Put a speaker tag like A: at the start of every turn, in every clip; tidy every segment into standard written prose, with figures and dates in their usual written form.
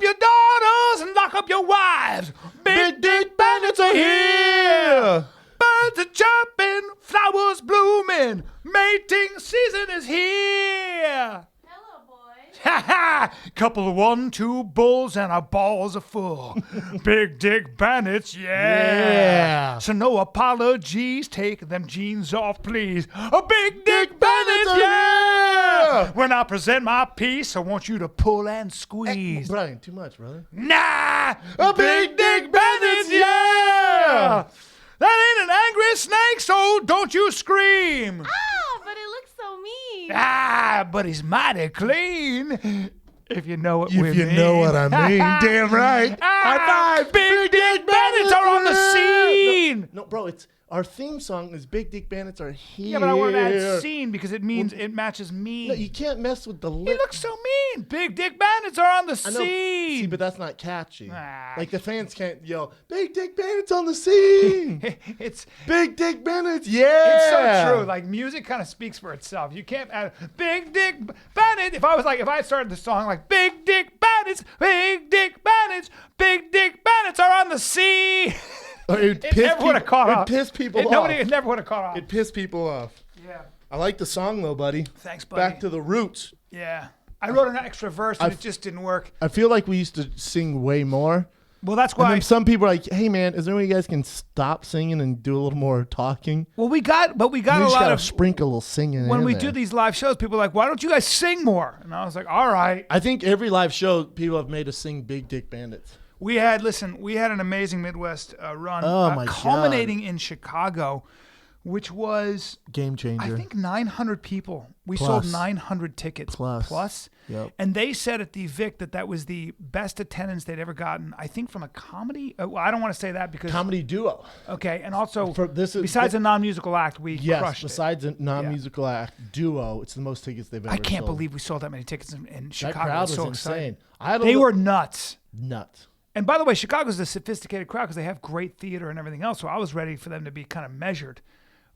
A: your daughters and lock up your wives. Big dick bandits are here. Birds are chirping, flowers blooming. Mating season is here.
B: Hello, boys.
A: Ha ha! Couple of 1-2 bulls and our balls are full. Big dick bandits, yeah. So no apologies. Take them jeans off, please. A big dick bandits, yeah. When I present my piece, I want you to pull and squeeze.
C: Bryan, too much, brother.
A: Nah! A big dick bandits, yeah. That ain't an angry snake, so don't you scream.
B: Ah, but it looks so mean.
A: Ah, but he's mighty clean. If you know what we mean.
C: If you know what I mean. Damn right.
A: High five. Big dick bandits are on the scene.
C: No, bro, it's our theme song is Big Dick Bandits Are Here.
A: Yeah, but I want to add scene because it means it matches mean.
C: No, you can't mess with the
A: He
C: lip.
A: looks so mean. Big dick bandits are on the
C: I know.
A: scene.
C: See, but that's not catchy.
A: Ah.
C: Like the fans can't yell, Big Dick Bandits on the scene.
A: It's
C: Big Dick Bandits, yeah.
A: so true. Like music kind of speaks for itself. You can't add big dick bandit. If I started the song like big dick bandits are on the sea.
C: It
A: never would have caught on.
C: It pissed people off.
A: It never would have caught on.
C: It pissed people off.
A: Yeah.
C: I like the song though, buddy.
A: Thanks, buddy.
C: Back to the roots.
A: Yeah. I wrote an extra verse and it just didn't work.
C: I feel like we used to sing way more.
A: Well, that's
C: And
A: why.
C: then some people are like, "Hey, man, is there any way you guys can stop singing and do a little more talking?"
A: Well, we got a
C: We
A: lot
C: just gotta
A: of
C: sprinkle a little singing.
A: when
C: in
A: we
C: there.
A: do these live shows. People are like, "Why don't you guys sing more?" And I was like, "All right."
C: I think every live show, people have made us sing "Big Dick Bandits."
A: We had an amazing Midwest run,
C: Oh, my
A: culminating in Chicago, which was
C: Game changer.
A: I think 900 people. We
C: Plus.
A: sold 900 tickets plus.
C: Yep.
A: And they said at the Vic that was the best attendance they'd ever gotten. I think from a comedy. Well, I don't want to say that because
C: Comedy duo.
A: Okay, and also
C: besides
A: a non-musical act, we crushed it.
C: Besides a non-musical act duo, it's the most tickets they've ever
A: I can't
C: sold.
A: believe we sold that many tickets in
C: That
A: Chicago.
C: crowd
A: It's
C: was
A: so
C: insane.
A: exciting. They were nuts.
C: Nuts.
A: And by the way, Chicago's a sophisticated crowd because they have great theater and everything else. So I was ready for them to be kind of measured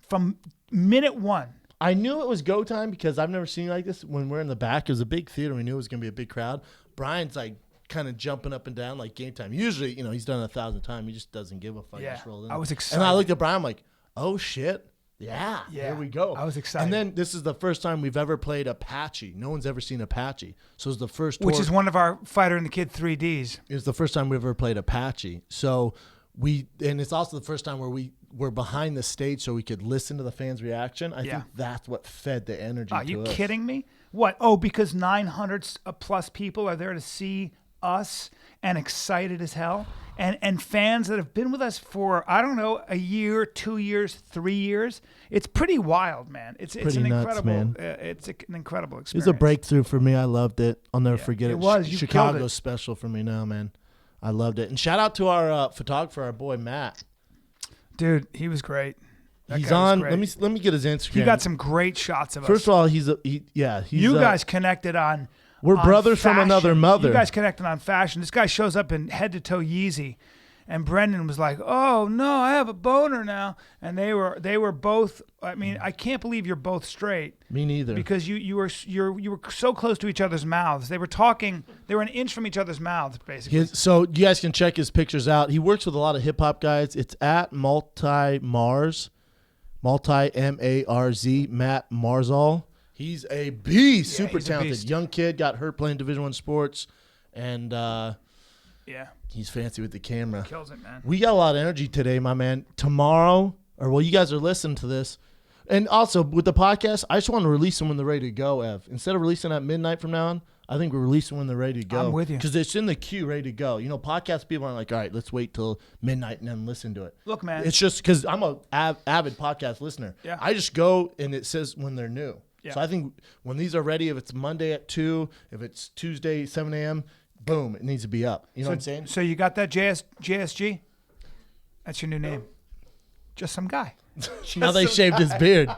A: from minute one.
C: I knew it was go time because I've never seen it like this. When we're in the back, it was a big theater. We knew it was going to be a big crowd. Bryan's like kind of jumping up and down like game time. Usually, he's done it 1,000 times. He just doesn't give a fuck.
A: Yeah,
C: Just rolled in.
A: I was excited.
C: And I looked at Bryan, I'm like, oh shit. Yeah, here we go.
A: I was excited.
C: And then this is the first time we've ever played Apache. No one's ever seen Apache. So it's the first tour.
A: Which is one of our Fighter and the Kid 3Ds.
C: It was the first time we ever played Apache. So and it's also the first time where we were behind the stage so we could listen to the fans' reaction. I think that's what fed the energy to us.
A: Are you kidding me? What? Oh, because 900 plus people are there to see us and excited as hell. And fans that have been with us for, I don't know, a year, 2 years, 3 years. It's pretty wild, man. It's an
C: nuts,
A: incredible
C: man.
A: It's an incredible
C: It
A: experience.
C: was a breakthrough for me. I loved it. I'll never forget it.
A: It was. You killed
C: Chicago's
A: it.
C: special for me now, man. I loved it. And shout out to our photographer, our boy Matt.
A: Dude, he was great. That
C: He's
A: guy was
C: on.
A: great.
C: Let me get his Instagram.
A: He got some great shots of us.
C: First of all, he's
A: you guys connected on.
C: We're
A: on
C: brothers from
A: fashion.
C: another mother.
A: You guys connected on fashion. This guy shows up in head to toe Yeezy, and Brendan was like, "Oh no, I have a boner now." And they were both. I mean, I can't believe you're both straight.
C: Me neither.
A: Because you were so close to each other's mouths. They were talking. They were an inch from each other's mouths, basically.
C: So you guys can check his pictures out. He works with a lot of hip hop guys. It's at Marz, Marz, Matt Marzal. He's a beast, super
A: he's a
C: talented.
A: beast.
C: Young kid, got hurt playing Division I sports, and
A: Yeah,
C: he's fancy with the camera.
A: kills it, man.
C: We got a lot of energy today, my man. Tomorrow, you guys are listening to this. And also, with the podcast, I just want to release them when they're ready to go, Ev. Instead of releasing at midnight from now on, I think we're releasing when they're ready to go.
A: I'm with you.
C: Because it's in the queue, ready to go. Podcast people aren't like, all right, let's wait till midnight and then listen to it.
A: Look, man.
C: It's just because I'm a avid podcast listener.
A: Yeah.
C: I just go and it says when they're new.
A: Yeah.
C: So I think when these are ready, if it's Monday at 2, if it's Tuesday 7 a.m., boom, it needs to be up. You know what I'm saying?
A: So you got that JSG? That's your new name. Just some guy.
C: Now they shaved his beard.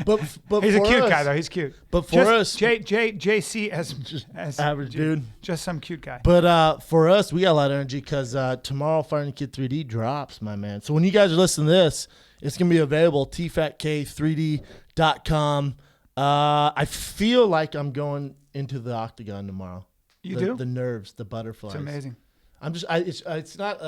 C: But
A: He's a
C: for
A: cute
C: us-
A: guy, though. He's cute.
C: But for
A: just
C: us,
A: JC as
C: average dude.
A: Just some cute guy.
C: But for us, we got a lot of energy because tomorrow Fighting Kid 3D drops, my man. So when you guys are listening to this, it's going to be available, tfatk3d.com. I feel like I'm going into the octagon tomorrow.
A: You do?
C: The nerves, the butterflies.
A: It's amazing.
C: I'm just. It's not.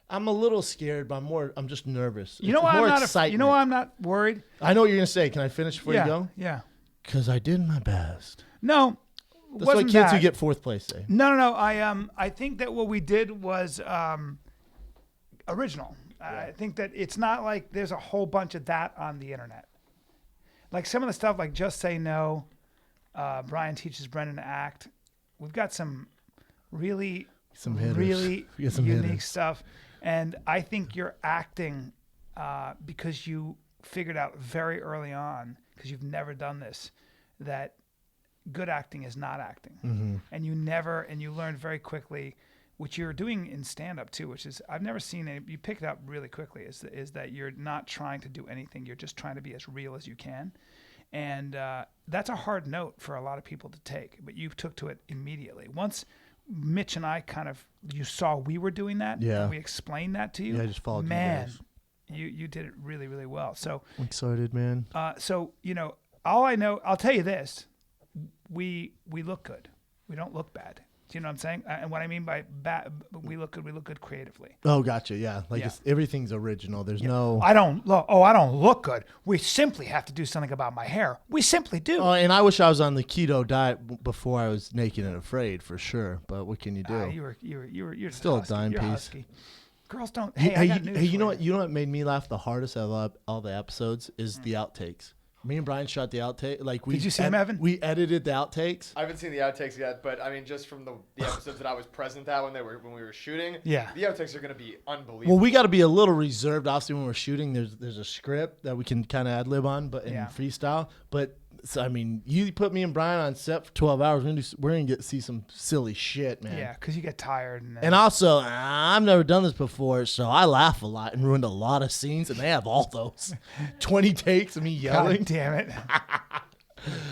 C: I'm a little scared, but I'm just nervous.
A: You know why I'm not? You know why I'm not worried?
C: I know what you're gonna say. Can I finish before you go?
A: Yeah.
C: Because I did my best.
A: No.
C: That's why kids who get fourth place say.
A: No. I think that what we did was original. I think that it's not like there's a whole bunch of that on the internet. Like some of the stuff, like Just Say No, Bryan teaches Brendan to act. We've got some really unique stuff. And I think you're acting because you figured out very early on, because you've never done this, that good acting is not acting.
C: Mm-hmm.
A: And you learned very quickly, which you're doing in stand-up too, which is, I've never seen it. You pick it up really quickly, is that you're not trying to do anything. You're just trying to be as real as you can. And that's a hard note for a lot of people to take, but you took to it immediately. Once Mitch and I you saw we were doing that, and we explained that to you.
C: Yeah, I just followed
A: you did it really, really well. So
C: I'm excited, man.
A: So, I'll tell you this, we look good. We don't look bad. Do you know what I'm saying? And what I mean by bad, we look good creatively.
C: Oh, gotcha. Yeah. Everything's original. There's no.
A: I don't look good. We simply have to do something about my hair. We simply do.
C: And I wish I was on the keto diet before I was naked and afraid, for sure. But what can you do?
A: You're
C: still
A: husky.
C: a dime
A: You're
C: piece.
A: Husky. Girls don't.
C: You know what? You know what made me laugh the hardest out of all the episodes is the outtakes. Me and Bryan shot the outtake.
A: Did you see them, Evan?
C: We edited the outtakes.
D: I haven't seen the outtakes yet, but I mean, just from the episodes that I was present at when we were shooting, the outtakes are going to be unbelievable.
C: Well, we got to be a little reserved. Obviously, when we're shooting, there's a script that we can kind of ad lib on, but in freestyle. But so, I mean, you put me and Bryan on set for 12 hours, we're gonna get to see some silly shit, man.
A: Yeah, because you get tired.
C: And also, I've never done this before, so I laugh a lot and ruined a lot of scenes, and they have all those 20 takes of me yelling.
A: God damn it.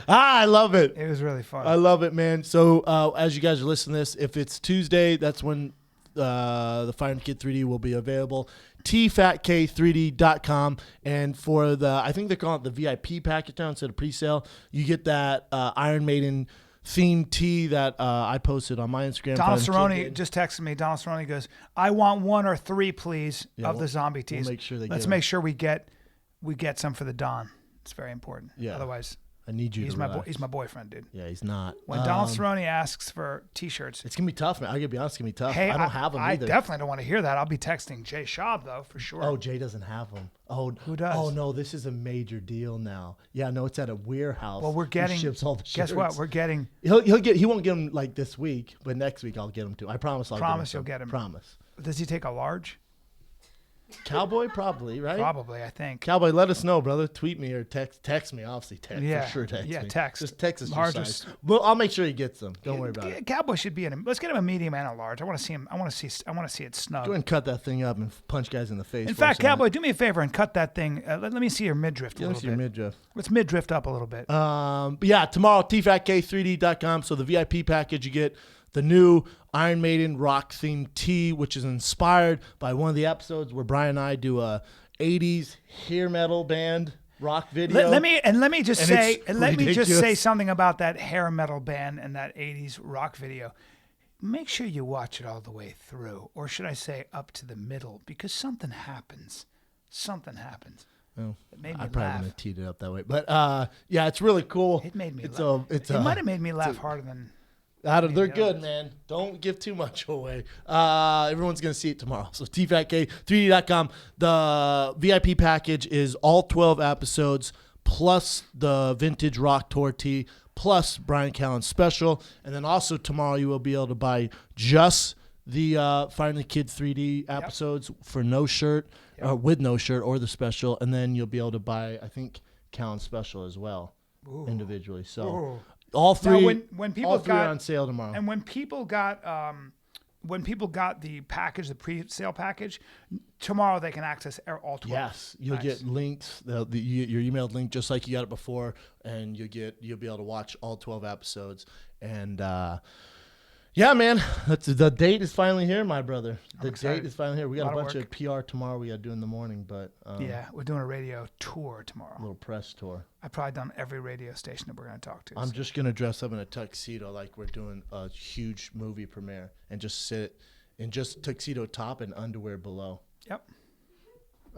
C: I love it.
A: It was really fun.
C: I love it, man. So as you guys are listening to this, if it's Tuesday, that's when the Fire and Kid 3D will be available. tfatk3d.com. And for I think they're calling it the VIP package now instead of pre-sale, you get that Iron Maiden themed tee that I posted on my Instagram.
A: Donald Cerrone just texted me. Donald Cerrone goes, "I want 1 or 3, please, of the zombie tees. Let's make sure we get some for the Don. It's very important.
C: Yeah.
A: Otherwise,
C: I need you.
A: He's my boyfriend, dude.
C: Yeah, he's not.
A: When Donald Cerrone asks for T-shirts,
C: it's gonna be tough, man. I gotta be honest, it's gonna be tough.
A: Hey,
C: I don't have them either.
A: I definitely don't want to hear that. I'll be texting Jay Schaub though, for sure.
C: Oh, Jay doesn't have them. Oh,
A: who does?
C: Oh no, this is a major deal now. Yeah, no, it's at a warehouse.
A: Well, we're getting.
C: He ships all the shirts.
A: Guess what? We're getting.
C: He won't get them like this week, but next week I'll get them too. I promise.
A: You'll get him.
C: Promise.
A: Does he take a large?
C: Cowboy, probably, right?
A: Probably, I think.
C: Cowboy, let us know, brother. Tweet me or text me. Obviously, text.
A: Yeah,
C: for sure, text me.
A: Text.
C: Just text us
A: large
C: your size. Well, I'll make sure he gets them. Don't worry about it.
A: Cowboy should be let's get him a medium and a large. I want to see him. I want to see it snug.
C: Go ahead and cut that thing up and punch guys in the face.
A: In fact, Cowboy, do me a favor and cut that thing. Let me see your midriff a little bit.
C: Let's see your midriff.
A: Let's midriff up a little bit.
C: But yeah, tomorrow, tfatk3d.com. So the VIP package, you get the new Iron Maiden rock themed tee, which is inspired by one of the episodes where Bryan and I do a 80s hair metal band rock video.
A: Let me just say something about that hair metal band and that 80s rock video. Make sure you watch it all the way through, or should I say up to the middle, because something happens.
C: Well,
A: it made me
C: I probably
A: laugh.
C: wouldn't have teed it up that way, but yeah, it's really cool.
A: It made me laugh. It might have made me laugh harder than.
C: They're good, man. Don't give too much away. Everyone's going to see it tomorrow. So tfatk3d.com. The VIP package is all 12 episodes plus the vintage rock tour tee plus Bryan Callen's special. And then also tomorrow you will be able to buy just the Find the Kid 3D episodes for no shirt, with no shirt, or the special. And then you'll be able to buy, I think, Callen's special as well, individually. So...
A: Ooh.
C: All three.
A: Now, when people
C: are on sale tomorrow.
A: And when people got the package, the pre-sale package, tomorrow they can access all 12.
C: Yes, you'll get links. Your emailed link just like you got it before, and you'll be able to watch all 12 episodes. And Yeah, man. The date is finally here, my brother. The
A: excited.
C: date is finally here. We got a bunch
A: of
C: of PR tomorrow we got to do in the morning, but
A: yeah, we're doing a radio tour tomorrow.
C: a little press tour.
A: I've probably done every radio station that we're going to talk to.
C: I'm just going to dress up in a tuxedo like we're doing a huge movie premiere and just sit in just tuxedo top and underwear below.
A: Yep.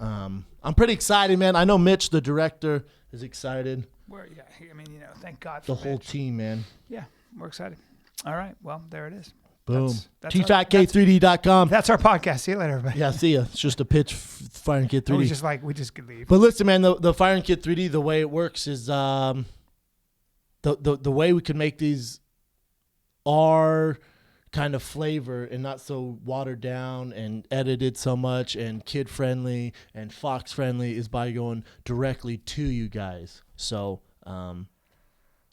C: I'm pretty excited, man. I know Mitch, the director, is excited.
A: I mean, thank God for
C: The whole
A: Mitch.
C: team, man.
A: Yeah, we're excited. All right, well, there it is.
C: Boom.
A: That's
C: TFATK3D.com.
A: That's our podcast. See you later, everybody.
C: Yeah, see ya. It's just a pitch, Fire and Kid 3D.
A: We just could leave.
C: But listen, man, the Fire and Kid 3D, the way it works is the way we can make these our kind of flavor and not so watered down and edited so much and kid friendly and Fox friendly is by going directly to you guys. So that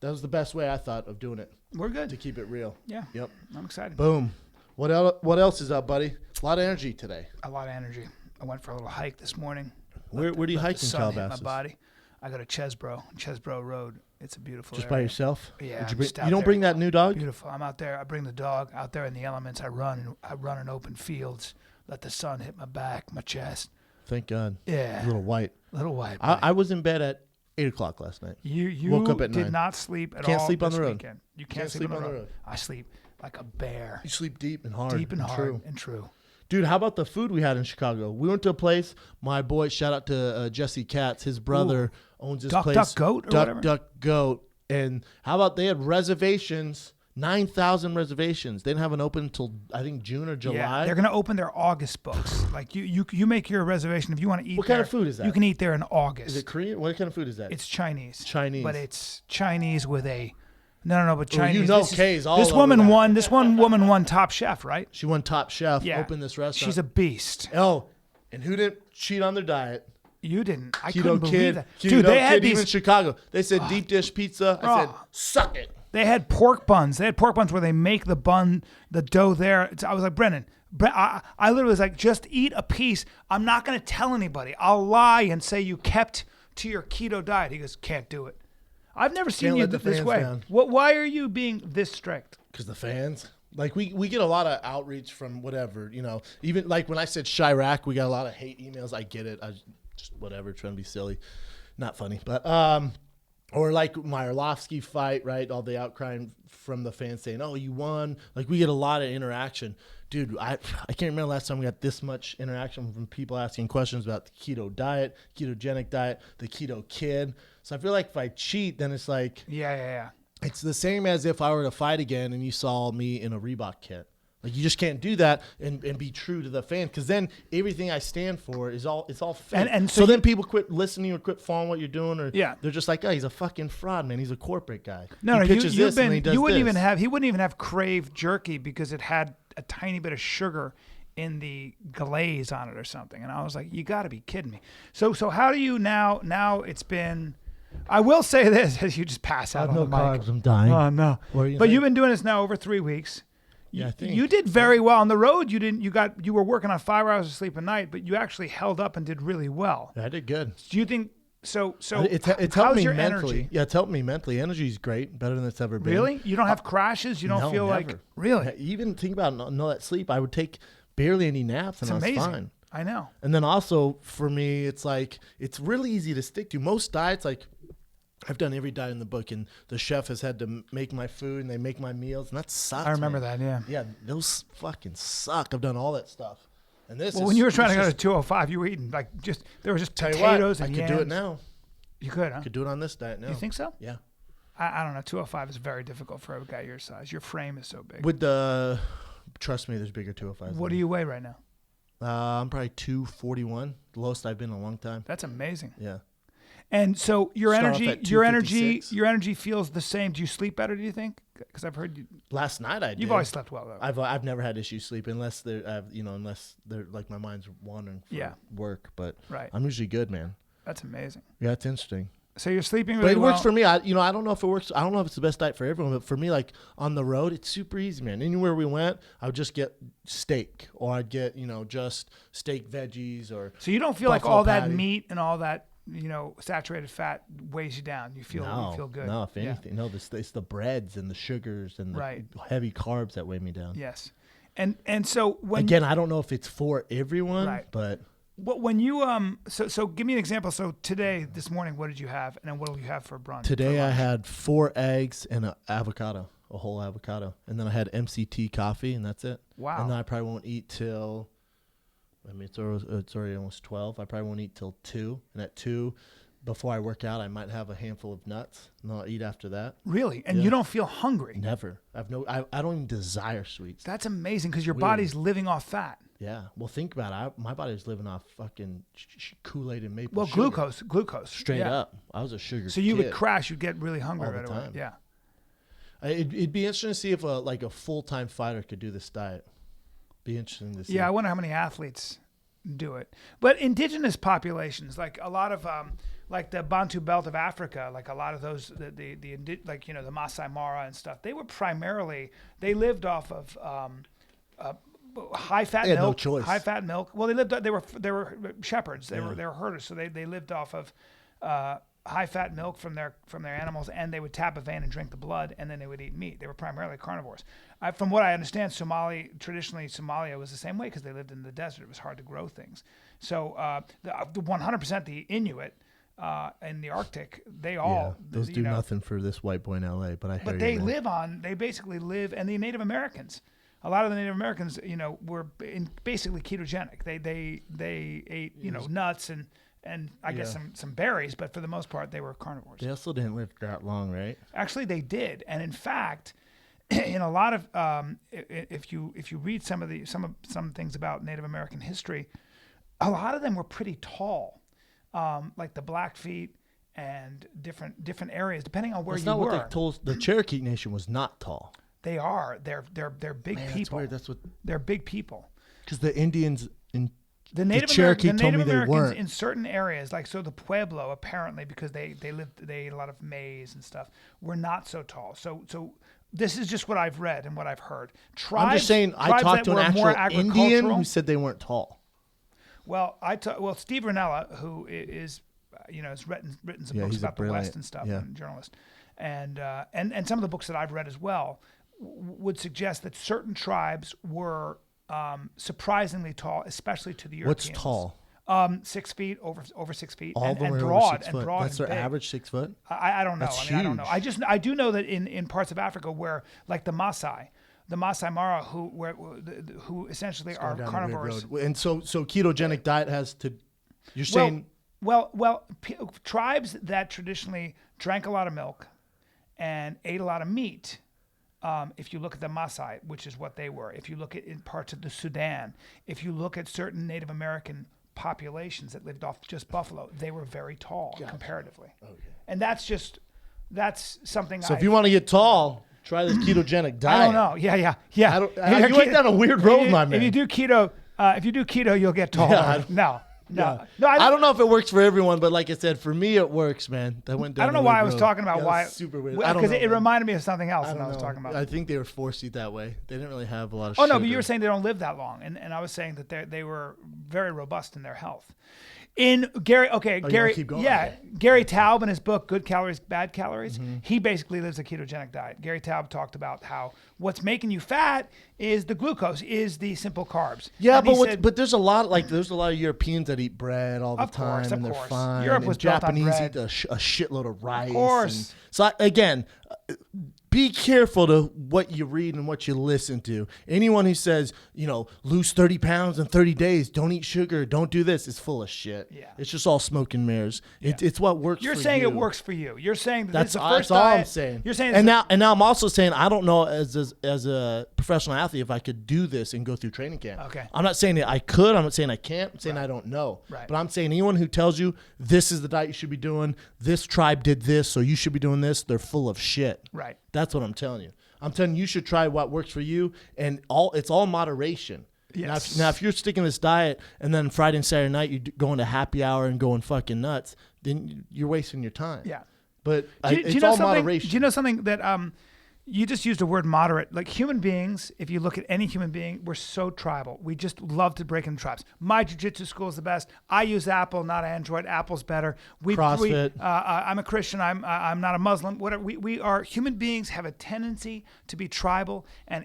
C: was the best way I thought of doing it.
A: We're good
C: to keep it real.
A: Yeah.
C: Yep.
A: I'm excited.
C: Boom. What else is up, buddy? A lot of energy today.
A: A lot of energy. I went for a little hike this morning.
C: Where do you hike in
A: My
C: Calabasas?
A: body. I go to Chesbro Road. It's a beautiful
C: Just
A: area.
C: by yourself?
A: Yeah.
C: You don't bring that new dog?
A: Beautiful. I'm out there. I bring the dog out there in the elements. I run in open fields. Let the sun hit my back, my chest.
C: Thank God.
A: Yeah.
C: A little white.
A: Little white.
C: I was in bed at 8 o'clock last night.
A: You
C: woke up at
A: did
C: 9.
A: not sleep at
C: Can't
A: all
C: sleep on
A: this
C: the road.
A: weekend. You can't sleep on the road. I sleep like a bear.
C: You sleep deep and hard.
A: Deep and hard
C: true.
A: and true.
C: Dude, how about the food we had in Chicago? We went to a place. My boy, shout out to Jesse Katz. His brother owns this place.
A: Duck Goat or whatever?
C: Duck Goat. And how about they had reservations, 9,000 reservations. They didn't have an open until, I think, June or July.
A: Yeah, they're going to open their August books. Like you make your reservation if you want to eat.
C: What kind of food is that?
A: You can eat there in August.
C: Is it Korean? What kind of food is that?
A: It's Chinese.
C: Chinese.
A: But it's Chinese with a no, but Chinese.
C: You know Kay's all
A: This
C: over
A: woman
C: that.
A: won. This one woman won Top Chef, right?
C: She won Top Chef.
A: Yeah.
C: Opened this restaurant.
A: She's a beast.
C: Oh, and who didn't cheat on their diet?
A: You didn't. I
C: Keto
A: couldn't believe
C: Kid.
A: that.
C: Keto
A: Dude, they had
C: Kid,
A: these.
C: even Chicago. They said deep dish pizza. I said, suck it.
A: They had pork buns. They had pork buns where they make the bun, the dough there. I was like, Brennan, I literally was like, just eat a piece. I'm not going to tell anybody. I'll lie and say you kept to your keto diet. He goes, can't do it. I've never seen
C: Can't
A: you
C: let the
A: this
C: fans
A: way.
C: down.
A: Why are you being this strict?
C: Because the fans. Like, we get a lot of outreach from whatever, Even, like, when I said Chirac, we got a lot of hate emails. I get it. I just, whatever, trying to be silly. Not funny. But, or like my Arlovsky fight, right? All the outcrying from the fans saying, oh, you won. Like, we get a lot of interaction. Dude, I can't remember last time we got this much interaction from people asking questions about the keto diet, ketogenic diet, the keto kid. So I feel like if I cheat, then it's like...
A: Yeah.
C: It's the same as if I were to fight again and you saw me in a Reebok kit. Like, you just can't do that and be true to the fan, because then everything I stand for is all fake.
A: And
C: so then people quit listening or quit following what you're doing, or
A: Yeah.
C: they're just like, oh, he's a fucking fraud, man. He's a corporate guy.
A: No,
C: he pitches
A: you've
C: this and
A: been.
C: he does
A: You wouldn't
C: this.
A: even have. He wouldn't even have Crave jerky because it had a tiny bit of sugar in the glaze on it or something. And I was like, you got to be kidding me. So how do you now? Now it's been. I will say this as you just pass out on
C: no
A: the mic.
C: carbs. I'm dying.
A: Oh no! But you've been doing this now over 3 weeks.
C: Yeah, I think.
A: You did very well on the road. You were working on 5 hours of sleep a night, but you actually held up and did really well.
C: Yeah, I did good.
A: Do you think so?
C: It's helped
A: how's
C: me
A: your
C: mentally.
A: energy?
C: Yeah, it's helped me mentally. Energy's great, better than it's ever been.
A: Really? You don't have crashes? You don't
C: No,
A: feel
C: never.
A: like really?
C: Yeah, even think about no that sleep. I would take barely any naps, and
A: It's
C: I was
A: amazing.
C: fine.
A: I know.
C: And then also for me, it's like it's really easy to stick to. Most diets, like I've done every diet in the book, and the chef has had to make my food and they make my meals, and that sucks.
A: I remember
C: man.
A: that. Yeah.
C: Yeah, those fucking suck. I've done all that stuff. And this
A: Well,
C: is,
A: when you were trying to
C: this
A: go
C: is-
A: to 205, you were eating like there was just
C: tell you
A: potatoes
C: what,
A: and
C: I could
A: yams.
C: do it now.
A: You could, huh?
C: I could do it on this diet now.
A: You think so?
C: Yeah.
A: I don't know. 205 is very difficult for a guy your size. Your frame is so big.
C: With the, trust me, there's bigger 205s.
A: What do you weigh right now?
C: I'm probably 241, the lowest I've been in a long time.
A: That's amazing.
C: Yeah.
A: And so your
C: Start off
A: energy,
C: at
A: your energy,
C: 256.
A: your energy feels the same. Do you sleep better? Do you think? Because I've heard
C: Last night I did.
A: you've always slept well though.
C: I've never had issues sleeping unless unless they're like my mind's wandering for
A: Yeah.
C: work. But
A: Right.
C: I'm usually good, man.
A: That's amazing.
C: Yeah, it's interesting.
A: So you're sleeping
C: But
A: really
C: it
A: well.
C: works for me. I don't know if it works. I don't know if it's the best diet for everyone, but for me, like on the road, it's super easy, man. Anywhere we went, I would just get steak, or I'd get just steak veggies, or
A: So you don't feel like
C: buffalo
A: all that
C: patty.
A: meat and all that saturated fat weighs you down. You feel good.
C: No, if anything, it's the breads and the sugars and the heavy carbs that weigh me down.
A: Yes, and so
C: I don't know if it's for everyone, but.
A: When you so give me an example. So this morning, what did you have, and then what will you have for brunch?
C: Today I had 4 eggs and an avocado, a whole avocado, and then I had MCT coffee, and that's it.
A: Wow.
C: And then I probably won't eat till, it's already almost 12. I probably won't eat till 2, and at 2, before I work out, I might have a handful of nuts, and I'll eat after that.
A: Really? And you don't feel hungry?
C: Never. I don't even desire sweets.
A: That's amazing because your body's living off fat.
C: Yeah. Well, think about it. My body's living off fucking Kool-Aid and maple sugar.
A: Glucose.
C: Straight up. I was a sugar
A: So you
C: kid.
A: would crash. You'd get really hungry
C: all the
A: right
C: time.
A: away. Yeah.
C: It'd be interesting to see if a full-time fighter could do this diet. Be interesting to see.
A: Yeah, I wonder how many athletes do it. But indigenous populations, like a lot of like the Bantu Belt of Africa, like a lot of those, the Masai Mara and stuff, they lived off of high fat milk.
C: No choice.
A: High fat milk. Well, they were shepherds. They were herders, so they lived off of high fat milk from their animals, and they would tap a vein and drink the blood, and then they would eat meat. They were primarily carnivores. From what I understand, traditionally Somalia was the same way because they lived in the desert. It was hard to grow things. So the 100% the Inuit in the Arctic,
C: those do nothing for this white boy in LA. But they
A: basically live, and the Native Americans. A lot of the Native Americans, were basically ketogenic. They ate, nuts and I guess some berries, but for the most part, they were carnivores.
C: They also didn't live that long, right?
A: Actually, they did, and in fact, in a lot of if you read some things about Native American history, a lot of them were pretty tall, like the Blackfeet and different areas, depending on where you were. That's not what they told.
C: The Cherokee Nation was not tall.
A: They are. They're big people.
C: That's weird.
A: They're big people.
C: Because the Indians in
A: the Native
C: Cherokee told me they
A: Americans
C: weren't.
A: In certain areas, like the Pueblo, apparently because they ate a lot of maize and stuff, were not so tall. So this is just what I've read and what I've heard.
C: I'm just saying. I talked to an actual Indian who said they weren't tall.
A: Well, Steve Ranella, who is has written some books about the West and stuff, and journalist, and some of the books that I've read as well would suggest that certain tribes were surprisingly tall, especially to the Europeans.
C: What's tall?
A: 6 feet, over 6 feet,
C: all
A: and
C: broad,
A: over 6 foot.
C: That's their average 6 foot.
A: I don't know.
C: That's
A: huge. I don't know. I do know that in parts of Africa where, like the Masai Mara, who essentially are carnivores.
C: And so ketogenic diet has to. You're saying.
A: Well, tribes that traditionally drank a lot of milk and ate a lot of meat. If you look at the Maasai, which is what they were, if you look at in parts of the Sudan, if you look at certain Native American populations that lived off just buffalo, they were very tall comparatively. Okay. And that's something.
C: So if you want to get tall, try this ketogenic diet.
A: I don't know. Yeah.
C: You went down a weird road, my man.
A: If you do keto, you'll get tall.
C: Yeah.
A: No,
C: I don't know if it works for everyone, but like I said, for me it works, man. That went down.
A: I don't know why I was talking about why.
C: Super weird.
A: Because it reminded me of something else when I was talking about.
C: I think they were forced to eat that way. They didn't really have a lot of.
A: Oh no, but you were saying they don't live that long, and I was saying that they were very robust in their health. Gary Taub in his book Good Calories, Bad Calories, he basically lives a ketogenic diet. Gary Taub talked about how what's making you fat is the glucose, is the simple carbs.
C: Yeah, but there's a lot of Europeans that eat bread all the time, and they're fine.
A: Europe was
C: Japanese
A: built on
C: eat a shitload of rice.
A: Of course.
C: So again, be careful to what you read and what you listen to. Anyone who says, lose 30 pounds in 30 days, don't eat sugar, don't do this, is full of shit.
A: Yeah.
C: It's just all smoke and mirrors. Yeah. It's what works for you.
A: You're saying it works for you. You're saying that's the first
C: all
A: diet.
C: I'm saying.
A: You're saying
C: and now I'm also saying I don't know as a professional athlete if I could do this and go through training camp.
A: Okay.
C: I'm not saying that I could. I'm not saying I can't. I'm saying I don't know.
A: Right.
C: But I'm saying anyone who tells you this is the diet you should be doing, this tribe did this, so you should be doing this, they're full of shit.
A: Right.
C: That's what I'm telling you. I'm telling you should try what works for you, and it's all moderation.
A: Yes.
C: Now, if you're sticking this diet and then Friday and Saturday night you're going to happy hour and going fucking nuts, then you're wasting your time.
A: Yeah.
C: But it's all moderation.
A: Do you know something that You just used the word moderate. Like human beings, if you look at any human being, we're so tribal. We just love to break into tribes. My jiu-jitsu school is the best. I use Apple, not Android. Apple's better.
C: CrossFit.
A: I'm a Christian. I'm not a Muslim. Whatever. We are human beings have a tendency to be tribal, and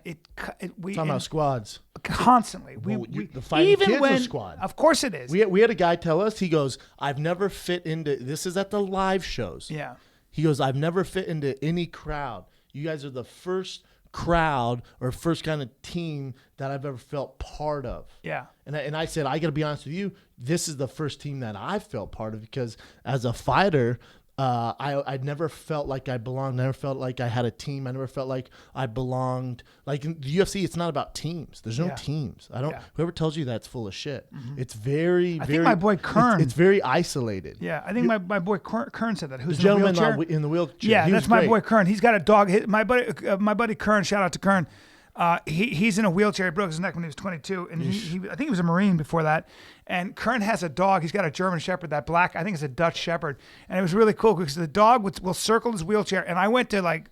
A: we
C: talking about squads
A: constantly.
C: The Fighting
A: even
C: Kids
A: when
C: was squad.
A: Of course it is.
C: We had a guy tell us. He goes, "I've never fit into." This is at the live shows.
A: Yeah.
C: He goes, "I've never fit into any crowd. You guys are the first crowd or first kind of team that I've ever felt part of."
A: Yeah.
C: And I said, I got to be honest with you. This is the first team that I felt part of because as a fighter, I never felt like I belonged. Never felt like I had a team. I never felt like I belonged. Like in the UFC, it's not about teams. There's no teams. Whoever tells you that's full of shit. Mm-hmm. It's very.
A: I think my boy Kern.
C: It's very isolated.
A: Yeah, I think my boy Kern said that. Who's
C: the gentleman
A: in the wheelchair?
C: in the wheelchair.
A: Yeah, that's my boy Kern. He's got a dog. My buddy Kern. Shout out to Kern. He's in a wheelchair. He broke his neck when he was 22, and I think he was a Marine before that. And Kern has a dog. He's got a German Shepherd, that black. I think it's a Dutch Shepherd, and it was really cool because the dog will circle his wheelchair, and I went to like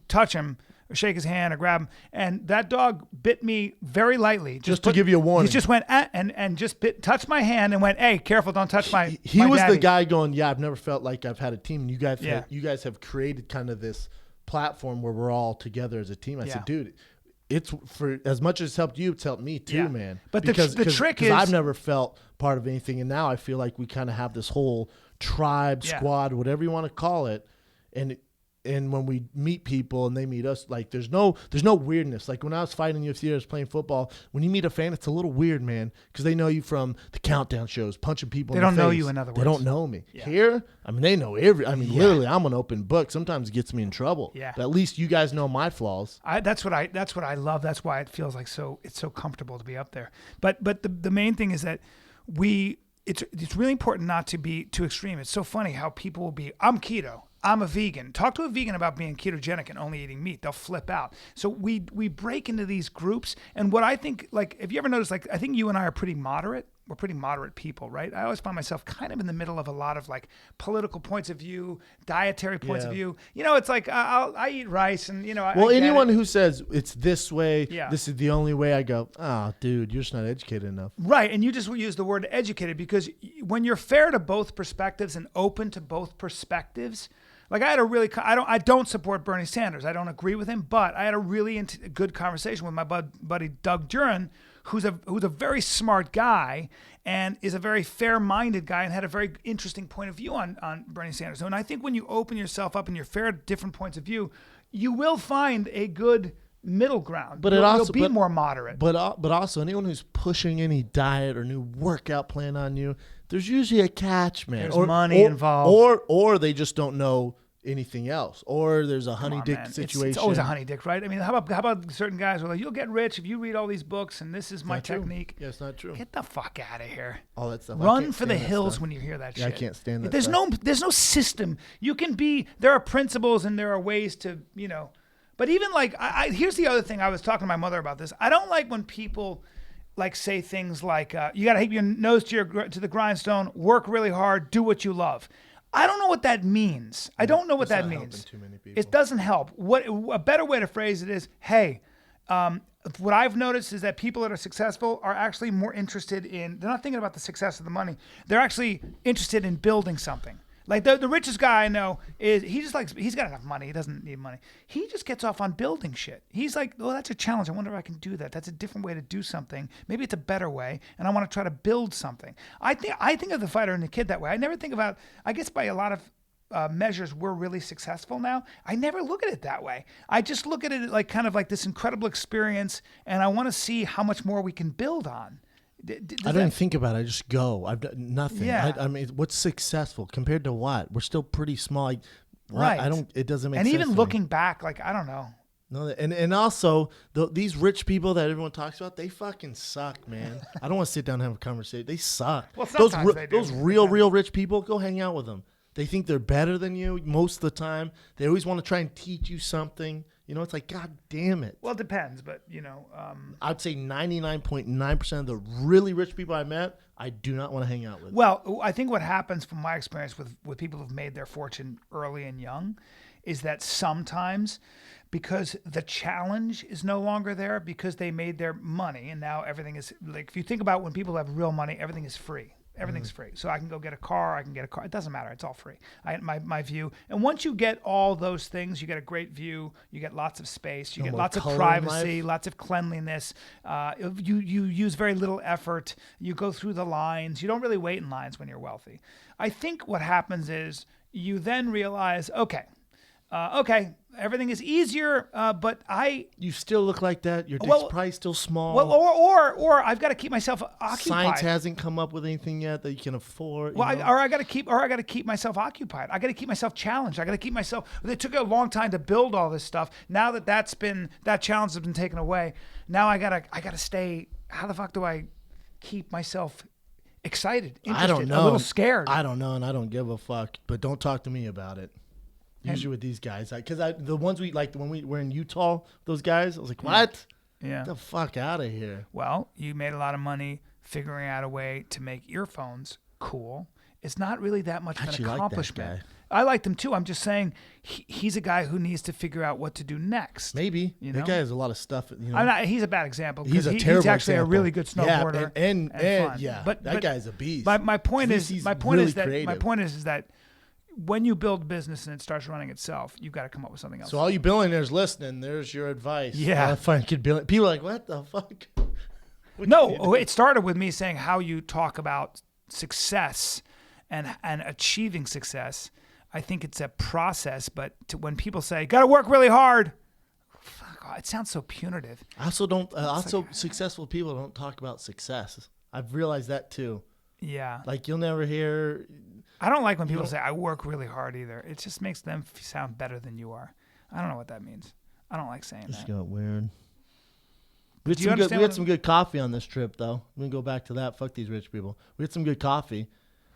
A: touch him, or shake his hand, or grab him, and that dog bit me very lightly,
C: just to give you a warning.
A: He just went and just touched my hand and went, "Hey, careful, don't touch my."
C: He was
A: daddy.
C: the guy going, "Yeah, I've never felt like I've had a team." And you guys have created kind of this platform where we're all together as a team. I said, dude. It's for as much as it's helped you, it's helped me too, man.
A: But the trick is,
C: I've never felt part of anything, and now I feel like we kind of have this whole tribe, squad, whatever you want to call it, and when we meet people and they meet us, like there's no weirdness. Like when I was fighting UFC, I was playing football. When you meet a fan, it's a little weird, man, because they know you from the countdown shows, punching people.
A: They
C: in the
A: don't know
C: face.
A: you, in other words.
C: They don't know me. Yeah. Here, I mean, they know literally, I'm an open book. Sometimes it gets me in trouble.
A: Yeah.
C: But at least you guys know my flaws.
A: That's what I love. That's why it feels like it's so comfortable to be up there. But the main thing is that it's really important not to be too extreme. It's so funny how people will be, I'm keto, I'm a vegan. Talk to a vegan about being ketogenic and only eating meat. They'll flip out. So we break into these groups. And what I think, like, if you ever notice, like, I think you and I are pretty moderate. We're pretty moderate people, right? I always find myself kind of in the middle of a lot of like political points of view, dietary points of view. You know, it's like I eat rice and, you know.
C: Anyone who says it's this way, this is the only way, I go, dude, you're just not educated enough.
A: Right. And you just use the word educated because when you're fair to both perspectives and open to both perspectives, like I had a really, I don't support Bernie Sanders. I don't agree with him, but I had a really good conversation with my buddy Doug Duran, who's a very smart guy and is a very fair-minded guy and had a very interesting point of view on Bernie Sanders. And I think when you open yourself up and you're fair to different points of view, you will find a good middle ground. But you'll be more moderate.
C: But also anyone who's pushing any diet or new workout plan on you, there's usually a catch, man.
A: There's money involved.
C: Or they just don't know anything else, or there's a honey dick situation.
A: It's always a honey dick, right? I mean, how about certain guys who are like, you'll get rich if you read all these books and this is my technique.
C: Yeah, it's not true.
A: Get the fuck out of here.
C: All that stuff.
A: Run for the hills when you hear that shit.
C: I can't stand that.
A: There's no system. You can there are principles and there are ways to, you know. But even like, here's the other thing. I was talking to my mother about this. I don't like when people like say things like, you got to keep your nose to the grindstone, work really hard, do what you love. I don't know what that means. I don't know what that means.
C: Too many people.
A: It doesn't help. A better way to phrase it is, hey, what I've noticed is that people that are successful are actually more interested in, they're not thinking about the success of the money. They're actually interested in building something. Like the richest guy I know he's got enough money. He doesn't need money. He just gets off on building shit. He's like, oh, that's a challenge. I wonder if I can do that. That's a different way to do something. Maybe it's a better way, and I want to try to build something. I think of the fighter and the kid that way. I never think about, I guess by a lot of measures, we're really successful now. I never look at it that way. I just look at it like kind of like this incredible experience, and I want to see how much more we can build on.
C: I don't think about it. I just go. I've done nothing.
A: Yeah.
C: I mean, what's successful compared to what? We're still pretty small.
A: Right.
C: It doesn't make
A: sense. And
C: even
A: even looking back, like, I don't know.
C: No, and also these rich people that everyone talks about, they fucking suck, man. I don't want to sit down and have a conversation. They suck.
A: Well, sometimes they do.
C: Those real rich people, go hang out with them. They think they're better than you most of the time. They always want to try and teach you something. You know, it's like, God damn it.
A: Well, it depends, but,
C: I'd say 99.9% of the really rich people I met, I do not want to hang out with.
A: Well, I think what happens from my experience with people who've made their fortune early and young is that sometimes because the challenge is no longer there because they made their money and now everything is, like, if you think about when people have real money, everything is free. Everything's free. So I can go get a car. It doesn't matter. It's all free. My view. And once you get all those things, you get a great view. You get lots of space. You get lots of privacy, lots of cleanliness. You use very little effort. You go through the lines. You don't really wait in lines when you're wealthy. I think what happens is you then realize, okay, everything is easier, but
C: you still look like that. Your dick's probably still small.
A: Well, or I've got to keep myself occupied.
C: Science hasn't come up with anything yet that you can afford.
A: Well, I got to keep myself occupied. I got to keep myself challenged. I got to keep myself. It took a long time to build all this stuff. Now that that challenge has been taken away, now I gotta stay. How the fuck do I keep myself excited, interested,
C: I don't know.
A: a little scared?
C: I don't know, and I don't give a fuck. But don't talk to me about it. Usually with these guys, because the ones we like when we were in Utah, those guys, I was like, what?
A: Yeah.
C: Get the fuck out of here.
A: Well, you made a lot of money figuring out a way to make earphones cool. It's not really that much of an accomplishment.
C: Like that guy.
A: I liked him too. I'm just saying he's a guy who needs to figure out what to do next.
C: Maybe. That guy has a lot of stuff.
A: He's a bad example.
C: He's a terrible
A: He's actually
C: example.
A: a really good snowboarder.
C: And fun. Yeah,
A: but
C: that guy's a beast.
A: My point is that when you build business and it starts running itself, you've got to come up with something else.
C: So all you billionaires listening, there's your advice.
A: Yeah.
C: People are like, what the fuck?
A: It started with me saying how you talk about success and achieving success. I think it's a process, but when people say, got to work really hard, fuck, it sounds so punitive.
C: I also don't, successful people don't talk about success. I've realized that too.
A: Yeah.
C: Like you'll never hear...
A: I don't like when people say, I work really hard either. It just makes them sound better than you are. I don't know what that means. I don't like saying that.
C: It's got weird. We had some good coffee on this trip, though. Let me go back to that. Fuck these rich people. We had some good coffee.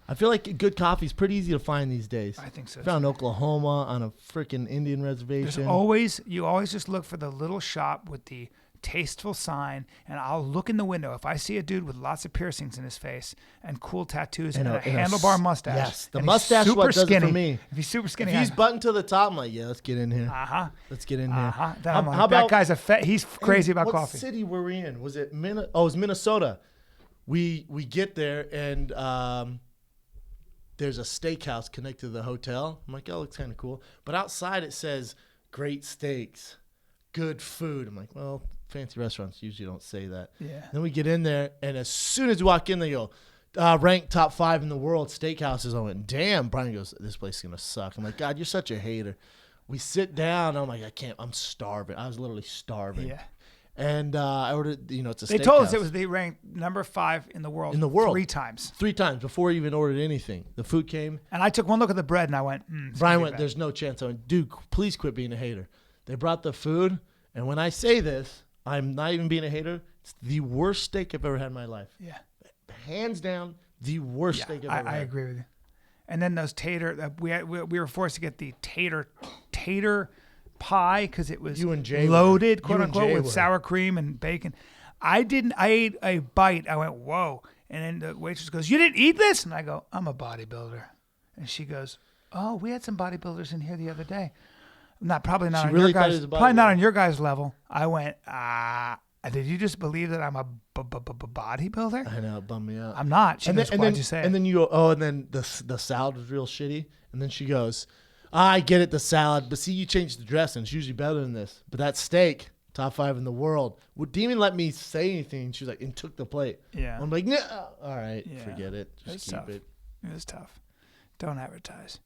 C: I feel like good coffee is pretty easy to find these days.
A: I think so.
C: Found in Oklahoma on a freaking Indian reservation.
A: You always just look for the little shop with the tasteful sign, and I'll look in the window. If I see a dude with lots of piercings in his face and cool tattoos and a handlebar mustache,
C: yes, the mustache is what does it for me.
A: If he's super skinny,
C: if he's buttoned to the top, I'm like, yeah, let's get in here. Let's get in here.
A: Then I'm like, that guy's he's crazy about coffee.
C: What city were we in? Was it it was Minnesota. We get there and there's a steakhouse connected to the hotel. I'm like, oh, it looks kind of cool. But outside it says great steaks, good food. I'm like, well, fancy restaurants usually don't say that.
A: Yeah.
C: Then we get in there, and as soon as we walk in, they go, ranked top 5 in the world steakhouses. I went, damn. Brian goes, this place is going to suck. I'm like, God, you're such a hater. We sit down. I'm like, I can't. I'm starving. I was literally starving.
A: Yeah.
C: And I ordered, it's a steakhouse.
A: They told us it was the ranked number 5 in the world. 3 times.
C: 3 times before we even ordered anything. The food came.
A: And I took one look at the bread, and I went,
C: Brian went, there's no chance. I went, dude, please quit being a hater. They brought the food, and when I say this, I'm not even being a hater. It's the worst steak I've ever had in my life.
A: Yeah.
C: Hands down, the worst steak I've ever had.
A: I agree with you. And then those tater, we were forced to get the tater pie because it was loaded, quote unquote, with sour cream and bacon. I ate a bite. I went, whoa. And then the waitress goes, you didn't eat this? And I go, I'm a bodybuilder. And she goes, oh, we had some bodybuilders in here the other day. Probably not on your guys' level. I went, did you just believe that I'm a bodybuilder?
C: I know, it bummed me out.
A: I'm not. She goes, why'd you say it?
C: And then you go, oh, and then the salad was real shitty. And then she goes, I get it, the salad, but see, you changed the dressing. It's usually better than this. But that steak, top 5 in the world, didn't even let me say anything. She was like, and took the plate.
A: Yeah.
C: I'm like, no, all right, forget it. Just keep it.
A: It was tough. Don't advertise.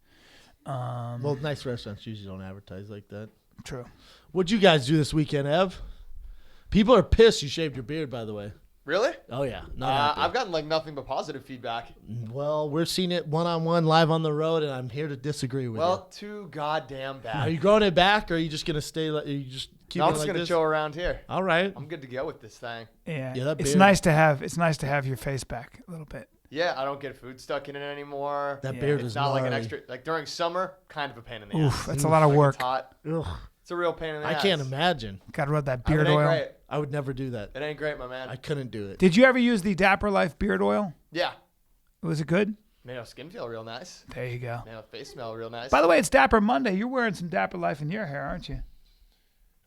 C: Well, nice restaurants usually don't advertise like that.
A: True.
C: What'd you guys do this weekend, Ev? People are pissed you shaved your beard, by the way.
D: Really?
C: Oh, yeah.
D: I've gotten nothing but positive feedback.
C: Well, we're seeing it one-on-one live on the road, and I'm here to disagree with you.
D: Well, too goddamn bad.
C: Are you growing it back, or are you just going to stay? Are you just keep
D: I'm
C: it
D: just
C: like
D: going to
C: this?
D: chill around here.
C: All right.
D: I'm good to go with this thing.
A: Yeah.
C: That
A: it's
C: beard.
A: nice to have your face back a little bit.
D: Yeah, I don't get food stuck in it anymore.
C: That beard
D: It's
C: is
D: not like an
C: gnarly.
D: extra. Like during summer, kind of a pain in the
A: Oof,
D: ass.
A: that's a lot of work.
D: It's hot.
C: Ugh.
D: It's a real pain in the
C: I
D: ass.
C: can't imagine.
A: Got to rub that
D: It
A: beard
D: ain't
A: oil.
D: great.
C: I would never do that.
D: It ain't great, my man.
C: I couldn't do it.
A: Did you ever use the Dapper Life beard oil?
D: Yeah.
A: Was it good?
D: Made our skin feel real nice.
A: There you go.
D: Made our face smell real nice.
A: By the way, it's Dapper Monday. You're wearing some Dapper Life in your hair, aren't you?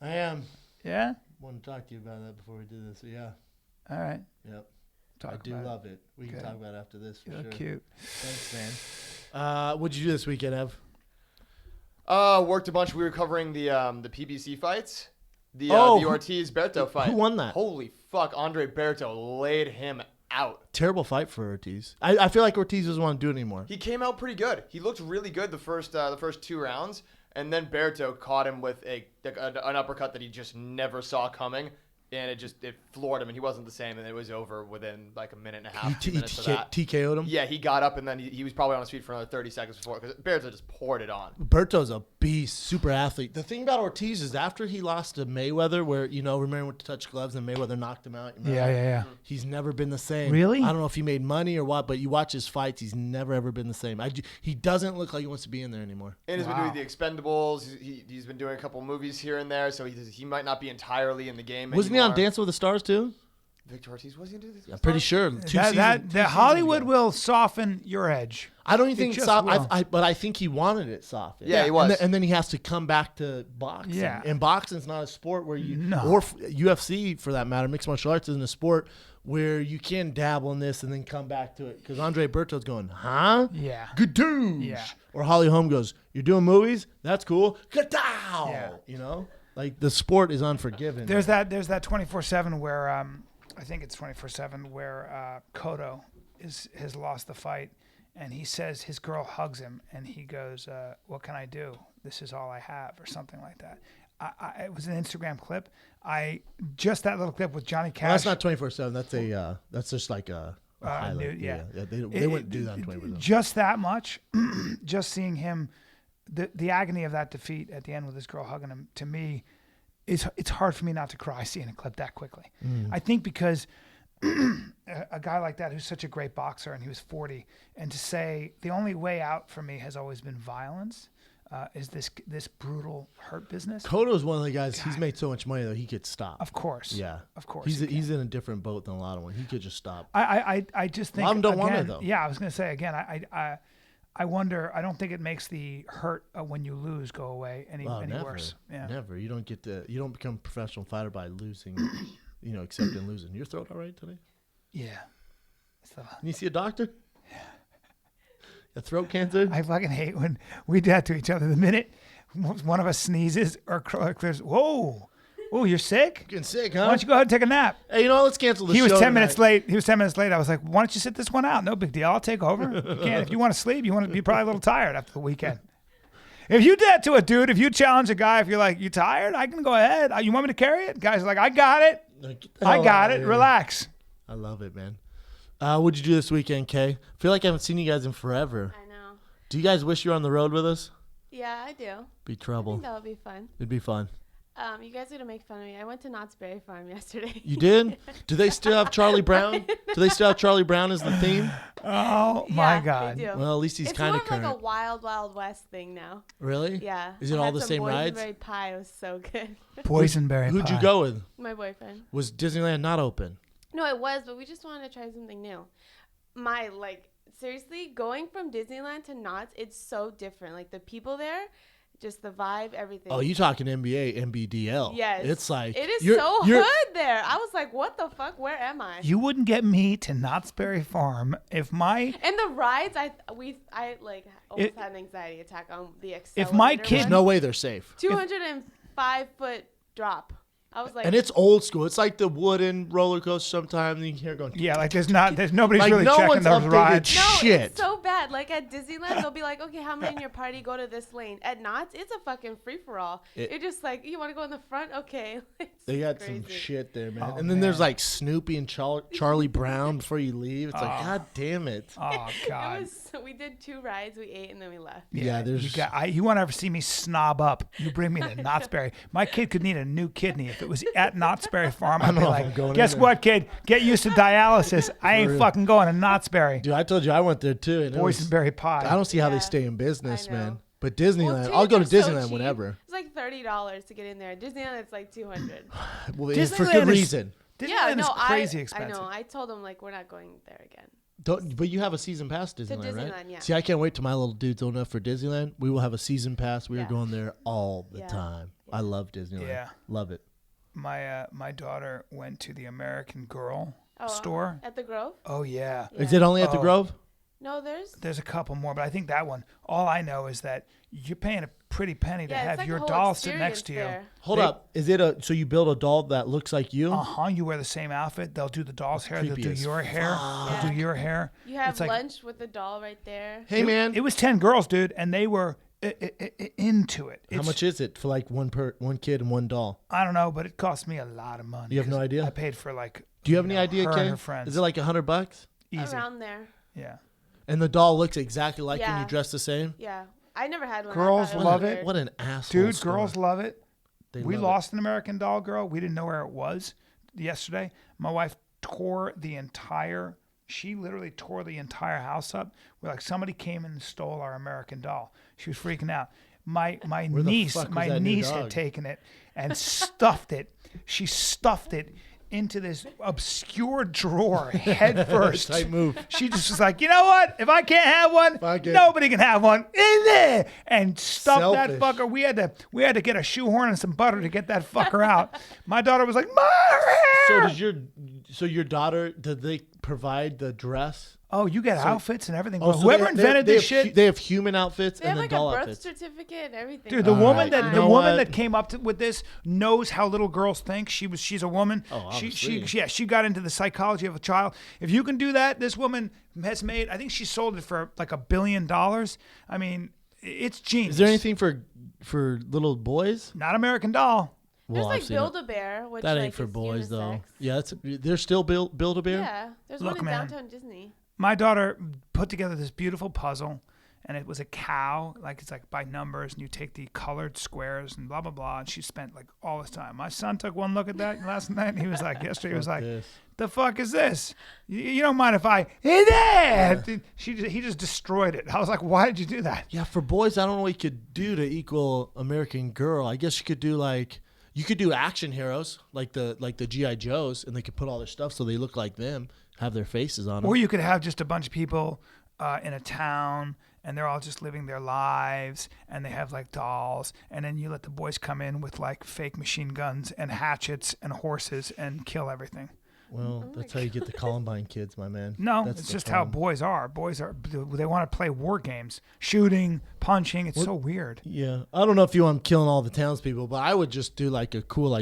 C: I am.
A: Yeah?
C: Want to talk to you about that before we do this. Yeah.
A: All right.
C: Yep.
A: Talk
C: I do
A: about
C: love it. We can
A: Good.
C: talk about it after this for
A: You
C: sure.
A: look cute.
C: Thanks, man. What'd you do this weekend, Ev?
D: Worked a bunch. We were covering the PBC fights. The
C: Oh,
D: Ortiz Berto fight.
C: who won that?
D: Holy fuck! Andre Berto laid him out.
C: Terrible fight for Ortiz. I feel like Ortiz doesn't want to do it anymore.
D: He came out pretty good. He looked really good the first 2 rounds, and then Berto caught him with an uppercut that he just never saw coming, and it floored him, and he wasn't the same, and it was over within like a minute and a half. 2 minutes of that.
C: TKO'd him?
D: Yeah, he got up, and then he was probably on his feet for another 30 seconds before, because Berto just poured it on.
C: Berto's a beast, super athlete. The thing about Ortiz is after he lost to Mayweather, where, remember when to touch gloves and Mayweather knocked him out?
A: Yeah.
C: He's never been the same.
A: Really?
C: I don't know if he made money or what, but you watch his fights, he's never, ever been the same. He doesn't look like he wants to be in there anymore.
D: And he's been doing the Expendables. He's been doing a couple movies here and there, so he might not be entirely in the game
C: Wasn't
D: anymore.
C: he on Dance with the Stars, too?
D: Victor Ortiz, was he into this?
C: I'm pretty sure.
A: The Hollywood will soften your edge.
C: I don't even think
A: just
C: soft,
A: will.
C: but I think he wanted it soft.
D: Yeah, he was.
C: And then he has to come back to boxing.
A: Yeah.
C: And boxing's not a sport where you,
A: No.
C: or UFC for that matter, mixed martial arts isn't a sport where you can dabble in this and then come back to it. Because Andre Berto's going, huh?
A: Yeah.
C: Good douche.
A: Yeah.
C: Or Holly Holm goes, you're doing movies? That's cool. Ka-dow!
A: Yeah.
C: Like the sport is unforgiving.
A: There's that 24/7 where I think it's 24/7 where Keto has lost the fight, and he says his girl hugs him, and he goes, "What can I do? This is all I have," or something like that. It was an Instagram clip. Just that little clip with Johnny Cash.
C: Well, that's not 24/7. That's just like a highlight.
A: Yeah.
C: They wouldn't do that on 24/7.
A: Just that much. Just seeing him, the agony of that defeat at the end with his girl hugging him, to me, it's hard for me not to cry seeing a clip that quickly. I think because a guy like that who's such a great boxer, and he was 40, and to say the only way out for me has always been violence, is this brutal hurt business.
C: Koto's one of the guys. He's made so much money that he could stop.
A: Of course.
C: Yeah,
A: of course.
C: He's in a different boat than a lot of them. He could just stop.
A: I just think
C: A lot of them don't want
A: again,
C: it, though.
A: Yeah, I was gonna say again. I wonder. I don't think it makes the hurt when you lose go away any
C: Never,
A: worse. Yeah.
C: never. You don't become a professional fighter by losing. Accepting losing. Your throat all right today?
A: Yeah. So,
C: Can you see a doctor? Yeah. A throat cancer?
A: I fucking hate when we do that to each other. The minute one of us sneezes or clears, whoa, you're sick?
C: Getting sick,
A: Why
C: huh?
A: don't you go ahead and take a nap?
C: Hey, let's cancel the show.
A: He was 10 minutes
C: tonight.
A: late. I was like, why don't you sit this one out? No big deal. I'll take over. You can. If you want to sleep, you're probably a little tired after the weekend. If you did that to a dude, if you challenge a guy, if you're like, you tired? I can go ahead. You want me to carry it? Guys are like, I got it.
C: Get the
A: I
C: hell
A: got
C: outta
A: it.
C: here.
A: Relax.
C: I love it, man. What'd you do this weekend, Kay? I feel like I haven't seen you guys in forever.
B: I know.
C: Do you guys wish you were on the road with us?
B: Yeah, I do.
C: Be
B: I
C: trouble.
B: think that would be fun.
C: It'd be fun.
B: You guys are gonna make fun of me. I went to Knott's Berry Farm yesterday.
C: You did? Do they still have Charlie Brown? Do they still have Charlie Brown as the theme?
A: Oh, my
B: Yeah,
A: God.
B: they do.
C: Well, at least he's
B: It's
C: kind
B: more
C: of
B: of like
C: current.
B: a Wild Wild West thing now.
C: Really?
B: Yeah.
C: Is it
B: I
C: all
B: had
C: the
B: some
C: same rides?
B: boysenberry pie. It was so good.
A: Boysenberry
C: Who'd
A: pie.
C: you go with?
B: My boyfriend.
C: Was Disneyland not open?
B: No, it was, but we just wanted to try something new. Seriously, going from Disneyland to Knott's, it's so different. Like the people there, just the vibe, everything.
C: Oh, you talking NBA, NBDL?
B: Yes.
C: It's like
B: It is
C: you're
B: hood there. I was like, what the fuck? Where am I?
A: You wouldn't get me to Knott's Berry Farm if my
B: And the rides, I almost had an anxiety attack on the accelerator.
A: my kid-
C: There's no way they're safe.
B: 205-foot drop. I was like,
C: And it's old school. It's like the wooden roller coaster sometimes. And you can hear it going.
A: Yeah, like there's nobody's
C: Like,
A: really
C: no
A: checking
C: one's
A: those
C: updated
A: rides.
B: no,
C: shit.
B: it's so bad. Like at Disneyland, they'll be like, okay, how many in your party go to this lane? At Knott's, it's a fucking free for all. You're just like, you want to go in the front? Okay. It's
C: They got
B: crazy.
C: some shit there, man.
A: Oh,
C: And then there's
A: man.
C: like Snoopy and Charlie Brown before you leave. It's like, God damn it.
A: Oh God.
B: We did 2 rides, we ate, and then we left.
C: Yeah, there's.
A: You want to ever see me snob up? You bring me to Knott's Berry. My kid could need a new kidney if if it was at Knott's Berry Farm, I'd
C: don't
A: be
C: know if
A: like,
C: I'm going
A: guess
C: in
A: what, kid? Get used to dialysis. I ain't fucking going to Knott's Berry.
C: Dude, I told you I went there too. And
A: Boysenberry pie.
C: I don't see how they
B: Yeah.
C: stay in business,
B: I know.
C: man. But Disneyland,
B: Well,
C: I'll go to
B: tickets are so
C: Disneyland
B: cheap.
C: whenever.
B: It's like $30 to get in there. Disneyland, it's like $200.
C: Well, it's for
A: Disneyland
C: good
A: is-
C: reason.
A: Disneyland is crazy expensive.
B: I know. I told them, like, we're not going there again.
C: But you have a season pass to Disneyland, right?
B: Disneyland, yeah.
C: See, I can't wait till my little dude's old enough for Disneyland. We will have a season pass. We are
B: Yeah.
C: going there all the
B: Yeah.
C: time.
B: Yeah.
C: I love Disneyland.
A: Yeah.
C: Love it.
A: My daughter went to the American Girl store.
B: At the Grove?
A: Oh, yeah.
B: Yeah.
C: Is it only at the
A: Oh.
C: Grove?
B: No, there's...
A: There's a couple more, but I think that one, all I know is that you're paying a pretty penny to
B: Yeah, it's
A: have
B: like
A: your
B: a whole
A: doll sit next to you.
B: experience
C: Hold
A: They-
C: up. Is it so you build a doll that looks like you?
A: You wear the same outfit. They'll do the doll's hair. They'll
C: creepy
A: do
C: as
A: your hair. They'll do your hair.
B: You have
A: It's like-
B: lunch with the doll right there.
C: Hey, man.
A: It was 10 girls, dude, and they were into it.
C: How much is it for like one kid and one doll?
A: I don't know, but it cost me a lot of money.
C: You have no
A: 'cause
C: idea?
A: I paid for like.
C: Do you have any idea,
A: her and
C: Kay?
A: her friends.
C: Is it like $100?
A: Easy?
B: Around there.
A: Yeah.
C: And the doll looks exactly like you and
B: Yeah.
C: you dress the same?
B: Yeah. I never had one. I
A: Girls
B: thought was
A: love
B: weird.
A: it.
C: What an asshole.
A: Dude,
C: store.
A: girls love it.
C: They
A: We
C: love
A: lost an American Doll girl. We didn't know where it was yesterday. My wife tore the entire. She literally tore the entire house up. We're like, somebody came and stole our American Doll. She was freaking out. My
C: Where the
A: niece,
C: fuck was
A: my
C: that new
A: niece
C: dog?
A: had taken it and stuffed it. She stuffed it into this obscure drawer head first.
C: Tight move.
A: She just was like, you know what? If I can't have one,
C: Fuck it.
A: nobody can have one. In there and stuffed that
C: Selfish.
A: fucker. We had to get a shoehorn and some butter to get that fucker out. My daughter was like, Mom!
C: So your daughter, did they provide the dress?
A: Oh, you get outfits and everything.
C: Oh, so
A: Whoever
C: they
A: invented
C: have
A: this shit.
C: They have human outfits
B: They
C: and
B: have
C: then
B: like a
C: doll
B: birth
C: outfits.
B: certificate and everything.
A: Dude, the
C: All
A: woman
C: right.
A: that
C: You
A: the
C: know
A: woman
C: what?
A: that came up with this knows how little girls think. She's a woman.
C: Oh,
A: she
C: obviously.
A: she got into the psychology of a child. If you can do that, this woman has made. I think she sold it for like $1 billion. I mean, it's genius.
C: Is there anything for little boys?
A: Not American Doll.
B: There's
C: Well,
B: like
C: I've seen it.
B: Build-A-Bear, which
C: That
B: like,
C: ain't for
B: is
C: boys though.
B: unisex.
C: Yeah, there's still Build-A-Bear.
B: Yeah, there's
A: Look,
B: one in
A: man.
B: downtown Disney.
A: My daughter put together this beautiful puzzle, and it was a cow, like it's like by numbers, and you take the colored squares and blah blah blah. And she spent like all this time. My son took one look at that last night, and he was like, yesterday, he was like,
C: this.
A: "The fuck is this? You don't mind if I?" Hey there! He just destroyed it. I was like, "Why did you do that?"
C: Yeah, for boys, I don't know what you could do to equal American Girl. I guess you could do action heroes like the GI Joes, and they could put all their stuff so they look like them, have their faces on them.
A: Or you could have just a bunch of people in a town, and they're all just living their lives, and they have like dolls, and then you let the boys come in with like fake machine guns and hatchets and horses and kill everything.
C: Well, that's how you get the Columbine kids, my man.
A: No,
C: That's
A: it's
C: the
A: just how
C: fun.
A: boys are. They want to play war games, shooting, punching. It's so weird.
C: Yeah, I don't know if you want killing all the townspeople, but I would just do like a cool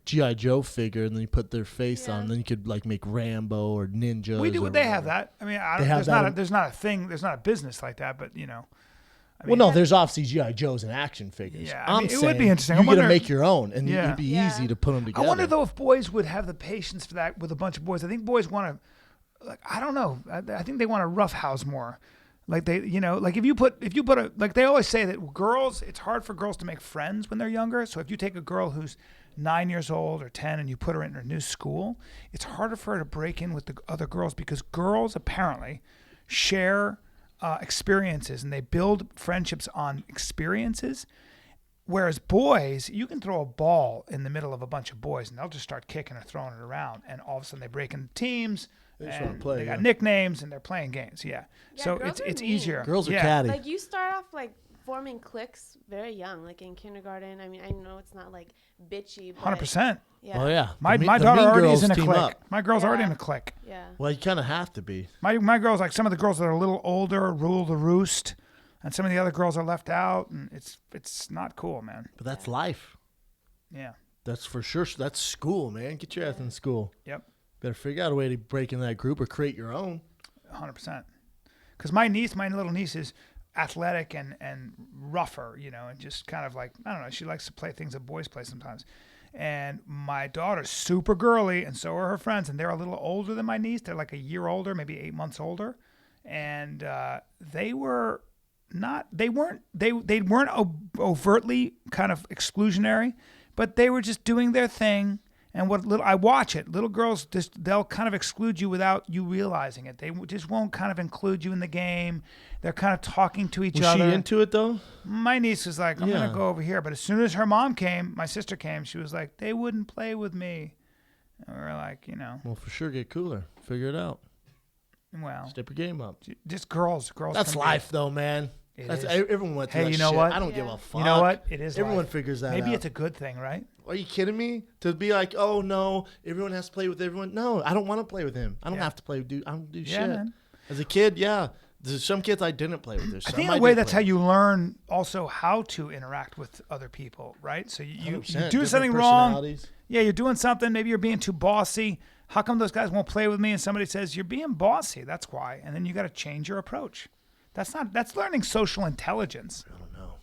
C: GI Joe figure, and then you put their face on. Then you could like make Rambo or ninjas.
A: We do.
C: or
A: They have
C: whatever.
A: that. I mean,
C: They have
A: there's not a thing. There's not a business like that. But
C: Well, no, there's obviously GI Joes and action figures.
A: Yeah,
C: I'm
A: it would
C: saying
A: be interesting.
C: You
A: I
C: got to
A: wonder-
C: make your own, and
A: Yeah.
C: it'd be
B: Yeah.
C: easy to put them
A: I
C: together.
A: wonder though if boys would have the patience for that with a bunch of boys. I think boys want to, like, I don't know. I think they want to roughhouse more. Like they, like if you put like they always say that girls, it's hard for girls to make friends when they're younger. So if you take a girl who's 9 years old or 10 and you put her in her new school, it's harder for her to break in with the other girls because girls apparently share experiences and they build friendships on experiences. Whereas boys, you can throw a ball in the middle of a bunch of boys and they'll just start kicking or throwing it around. And all of a sudden they break into teams.
C: They just wanna
A: and
C: play,
A: they got
C: yeah.
A: nicknames and they're playing games. Yeah.
B: Yeah,
A: So
B: girls are
A: it's
B: mean.
A: easier.
C: Girls are
A: yeah.
C: catty.
B: Like you start off like forming cliques very young, like in kindergarten. I mean, I know it's not like bitchy, but
A: 100%.
B: yeah.
C: Oh yeah,
A: My
C: The
A: daughter
C: mean
A: already is
C: girls
A: in a
C: team
A: clique.
C: up.
A: My girl's already
B: Yeah.
A: in a clique.
B: Yeah.
C: Well, you kind of have to be.
A: My girls, like some of the girls that are a little older, rule the roost, and some of the other girls are left out, and it's not cool, man.
C: But that's life.
A: Yeah.
C: That's for sure. That's school, man. Get your ass in school.
A: Yep.
C: Better figure out a way to break in that group or create your own.
A: 100%. Because my little niece is athletic and rougher, and just kind of like, I don't know, she likes to play things that boys play sometimes. And my daughter's super girly, and so are her friends, and they're a little older than my niece. They're like a year older, maybe 8 months older. And they weren't overtly kind of exclusionary, but they were just doing their thing. And I watch it. Little girls, they'll kind of exclude you without you realizing it. They just won't kind of include you in the game. They're kind of talking to each other.
C: Was she into it though?
A: My niece was like, I'm going to go over here. But as soon as her mom came, my sister came, she was like, they wouldn't play with me. And we were like,
C: Well, for sure, get cooler. Figure it out.
A: Well.
C: Step your game up.
A: Just girls.
C: That's life though, man. Everyone went through that
A: you know
C: shit.
A: what?
C: I don't give a fuck.
A: You know what? It is
C: Everyone
A: life.
C: figures that out.
A: Maybe it's a good thing, right?
C: Are you kidding me? To be like, oh no, everyone has to play with everyone. No, I don't want to play with him. I don't have to play with I don't do shit. Man. As a kid, there's some kids I didn't play with.
A: I think in a way that's how you learn also how to interact with other people, right? So you do something wrong. Yeah, you're doing something. Maybe you're being too bossy. How come those guys won't play with me? And somebody says, you're being bossy. That's why. And then you got to change your approach. That's learning social intelligence.
C: I don't know.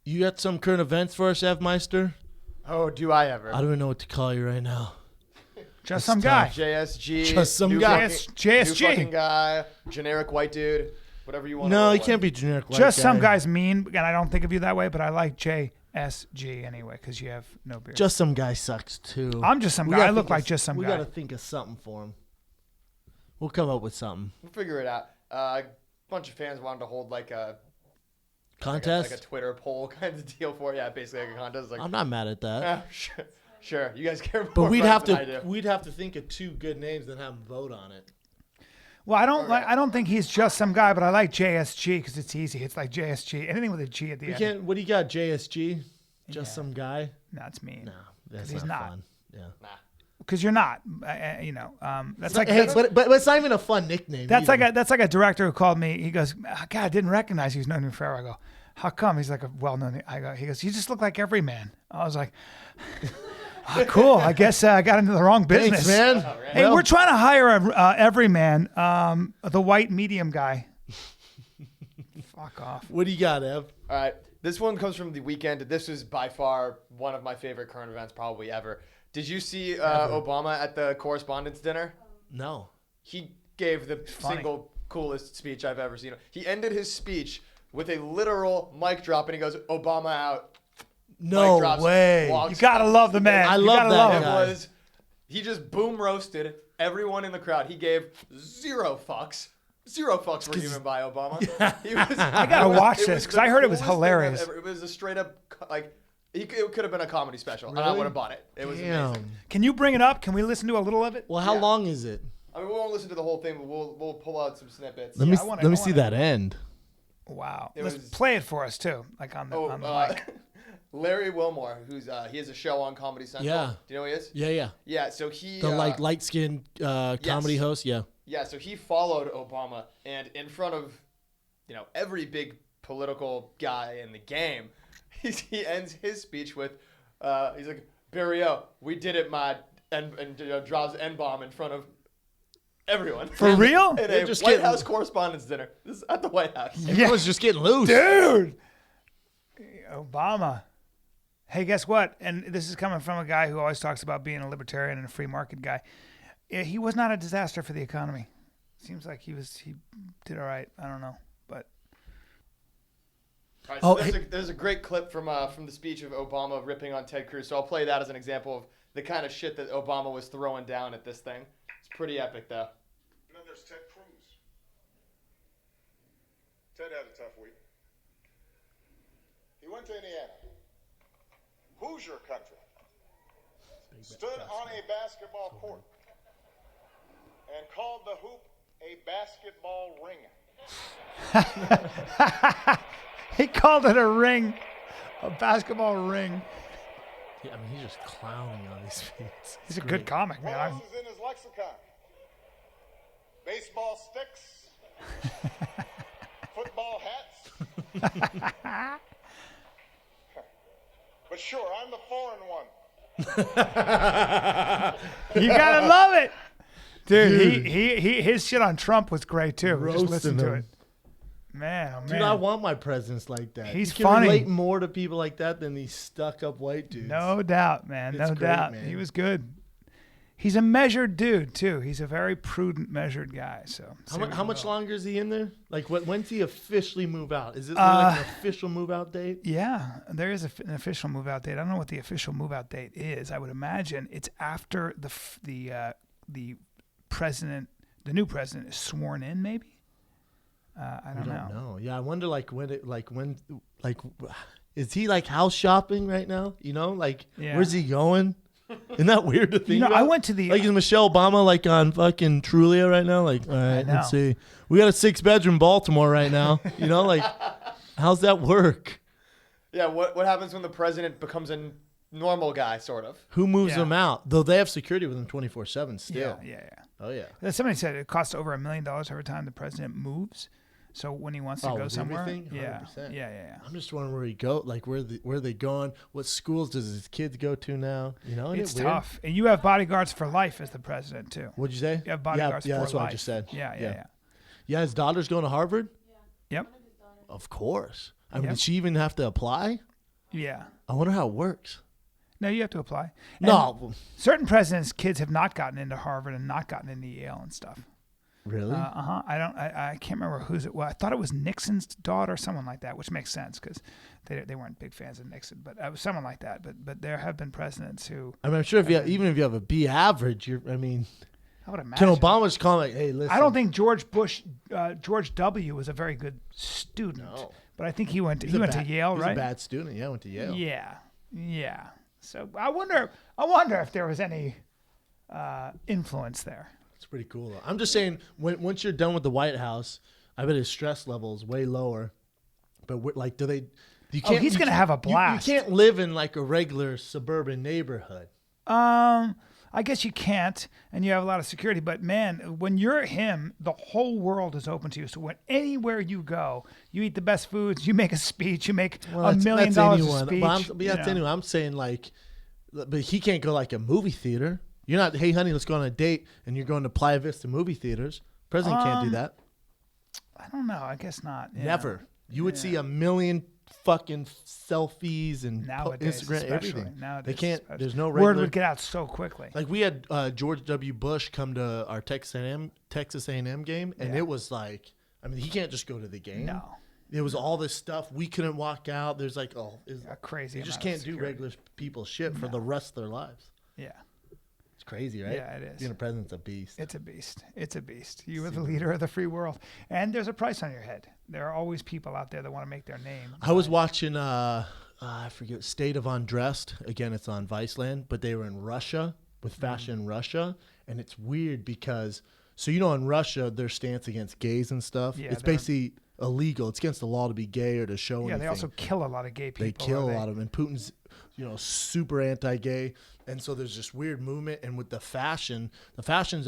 C: You got some current events for us, Ev Meister?
D: Oh, do I ever?
C: I don't even know what to call you right now.
A: Just some guy.
D: JSG.
C: Just some guy.
A: JSG.
D: New fucking guy. Generic white dude. Whatever you want.
C: No, he can't be generic white
A: Just
C: guy.
A: some guy's mean, and I don't think of you that way, but I like JSG anyway because you have no beard.
C: Just some guy sucks too.
A: I'm just some guy. I look like just some guy.
C: We got to think of something for him. We'll come up with something.
D: We'll figure it out. A bunch of fans wanted to hold like a
C: contest,
D: like a Twitter poll kind of deal for it. Yeah, basically like a contest. Like,
C: I'm not mad at that.
D: Sure. You guys care more.
C: But we'd have
D: than I do.
C: we'd have to think of two good names and have them vote on it.
A: Well, I don't think he's just some guy, but I like JSG because it's easy. It's like JSG. Anything with a G at the end.
C: What do you got, JSG? Just some guy?
A: No, it's mean.
C: No, that's
A: he's not
C: fun. Yeah.
D: Nah.
A: Because you're not, that's like.
C: But it's not even a fun nickname.
A: That's like a director who called me. He goes, God, I didn't recognize he was known in Farrow. I go, how come? He's like a well-known. He goes, you just look like every man. I was like, oh, cool. I guess I got into the wrong business.
C: Thanks, man.
D: Oh, right.
A: Hey, we're trying to hire a everyman, the white medium guy. Fuck off.
C: What do you got, Ev?
D: All right. This one comes from the weekend. This is by far one of my favorite current events probably ever. Did you see Obama at the correspondence dinner?
C: No.
D: He gave the single coolest speech I've ever seen. He ended his speech with a literal mic drop, and he goes, Obama out.
C: No way.
A: You got to love the man.
C: I love that guy.
D: He just boom roasted everyone in the crowd. He gave zero fucks. Zero fucks were given by Obama.
A: I got to watch this because I heard it was hilarious.
D: It was a straight up, like, it could have been a comedy special,
C: Really?
D: and I would have bought it. It was amazing.
A: Can you bring it up? Can we listen to a little of it?
C: Well, how long is it?
D: I mean, we won't listen to the whole thing, but we'll pull out some snippets.
C: Let me see that end.
A: Wow. Let's play it for us, too, like on the mic.
D: Larry Wilmore, he has a show on Comedy Central.
C: Yeah.
D: Do you know who he is?
C: Yeah.
D: Yeah, so he...
C: The light-skinned comedy host, yeah.
D: Yeah, so he followed Obama, and in front of, every big political guy in the game, he ends his speech with, he's like, Barrio, we did it, Mod, and drops N-bomb in front of everyone.
A: For real?
D: At a White House correspondence dinner. This is at the White House.
C: Everyone's just getting loose.
A: Dude! Obama. Hey, guess what? And this is coming from a guy who always talks about being a libertarian and a free market guy. He was not a disaster for the economy. Seems like he did all right. I don't know, but.
D: All right, so there's a great clip from the speech of Obama ripping on Ted Cruz. So I'll play that as an example of the kind of shit that Obama was throwing down at this thing. It's pretty epic, though.
E: And then there's Ted Cruz. Ted had a tough week. He went to Indiana. Hoosier country. Stood on a basketball court and called the hoop a basketball ring.
A: He called it a ring, a basketball ring.
C: Yeah, I mean, he's just clowning on these things.
A: He's a good comic,
E: What
A: man.
E: else is in his lexicon? Baseball sticks, football hats. But sure, I'm the foreign one.
A: You gotta love it, dude. His shit on Trump was great too.
C: Roasting
A: Just listen to
C: him.
A: it, man. Oh, man.
C: Dude, I want my presidents like that.
A: He's
C: you can
A: funny.
C: relate more to people like that than these stuck-up white dudes.
A: No doubt, man.
C: It's
A: No
C: great,
A: doubt.
C: man.
A: He was good. He's a measured dude too. He's a very prudent, measured guy. So
C: how much longer is he in there? Like, when's he officially move out? Is it like an official move out date?
A: Yeah, there is an official move out date. I don't know what the official move out date is. I would imagine it's after the president, the new president, is sworn in. Maybe. I don't know.
C: Yeah, I wonder is he like house shopping right now? You know, like where's he going? Isn't that weird to think about?
A: I went to the...
C: Like, is Michelle Obama, like, on fucking Trulia right now? Like, all right, let's see. We got a 6-bedroom Baltimore right now. You know, like, how's that work?
D: Yeah, what happens when the president becomes a normal guy, sort of?
C: Who moves him out? Though they have security with him 24/7 still.
A: Yeah.
C: Oh, yeah.
A: Somebody said it costs over $1 million every time the president moves. So when he wants to go somewhere, yeah.
C: I'm just wondering where he go, like where they going? What schools does his kids go to now? You know,
A: it's tough. And you have bodyguards for life as the president too.
C: What'd you say?
A: You have bodyguards for life.
C: Yeah, that's what I just said.
A: Yeah.
C: Yeah, his daughter's going to Harvard.
A: Yep.
C: Of course. I mean, did she even have to apply?
A: Yeah.
C: I wonder how it works.
A: No, you have to apply.
C: No.
A: Certain presidents' kids have not gotten into Harvard and not gotten into Yale and stuff.
C: Really?
A: I can't remember whose it was. I thought it was Nixon's daughter, someone like that, which makes sense because they weren't big fans of Nixon, but someone like that. But there have been presidents who.
C: I mean, I'm sure even if you have a B average, I would
A: imagine.
C: Can Obama's comment? Hey, listen.
A: I don't think George W. was a very good student, but I think he went to Yale, right?
C: He was a bad student. Yeah, went to Yale.
A: Yeah. So I wonder if there was any influence there.
C: It's pretty cool, though. I'm just saying, once you're done with the White House, I bet his stress level is way lower. But like,
A: he's gonna have a blast.
C: You can't live in like a regular suburban neighborhood.
A: I guess you can't, and you have a lot of security. But man, when you're him, the whole world is open to you. So anywhere you go, you eat the best foods, you make a speech, you make $1 million a speech.
C: That's anyone. I'm saying like, but he can't go like a movie theater. You're not, hey, honey, let's go on a date, and you're going to Playa Vista movie theaters. President can't do that.
A: I don't know. I guess not. Yeah.
C: Never. You would see a million fucking selfies and Instagram, everything.
A: Nowadays,
C: they can't. There's no regular.
A: Word would get out so quickly.
C: Like we had George W. Bush come to our Texas A&M game, and it was like, I mean, he can't just go to the game.
A: No.
C: It was all this stuff. We couldn't walk out. There's like,
A: crazy.
C: You just can't do regular people shit for the rest of their lives.
A: Yeah.
C: Crazy, right?
A: Yeah, it is.
C: Being a president's a beast.
A: It's a beast. You are the leader of the free world. And there's a price on your head. There are always people out there that want to make their name.
C: I was watching, I forget, State of Undressed. Again, it's on Viceland, but they were in Russia with fashion in Russia. And it's weird because, so you know, in Russia, their stance against gays and stuff, it's basically illegal. It's against the law to be gay or to show anything. Yeah,
A: they also kill a lot of gay people.
C: They kill a lot of them. And Putin's, super anti-gay. And so there's this weird movement. And with the fashion's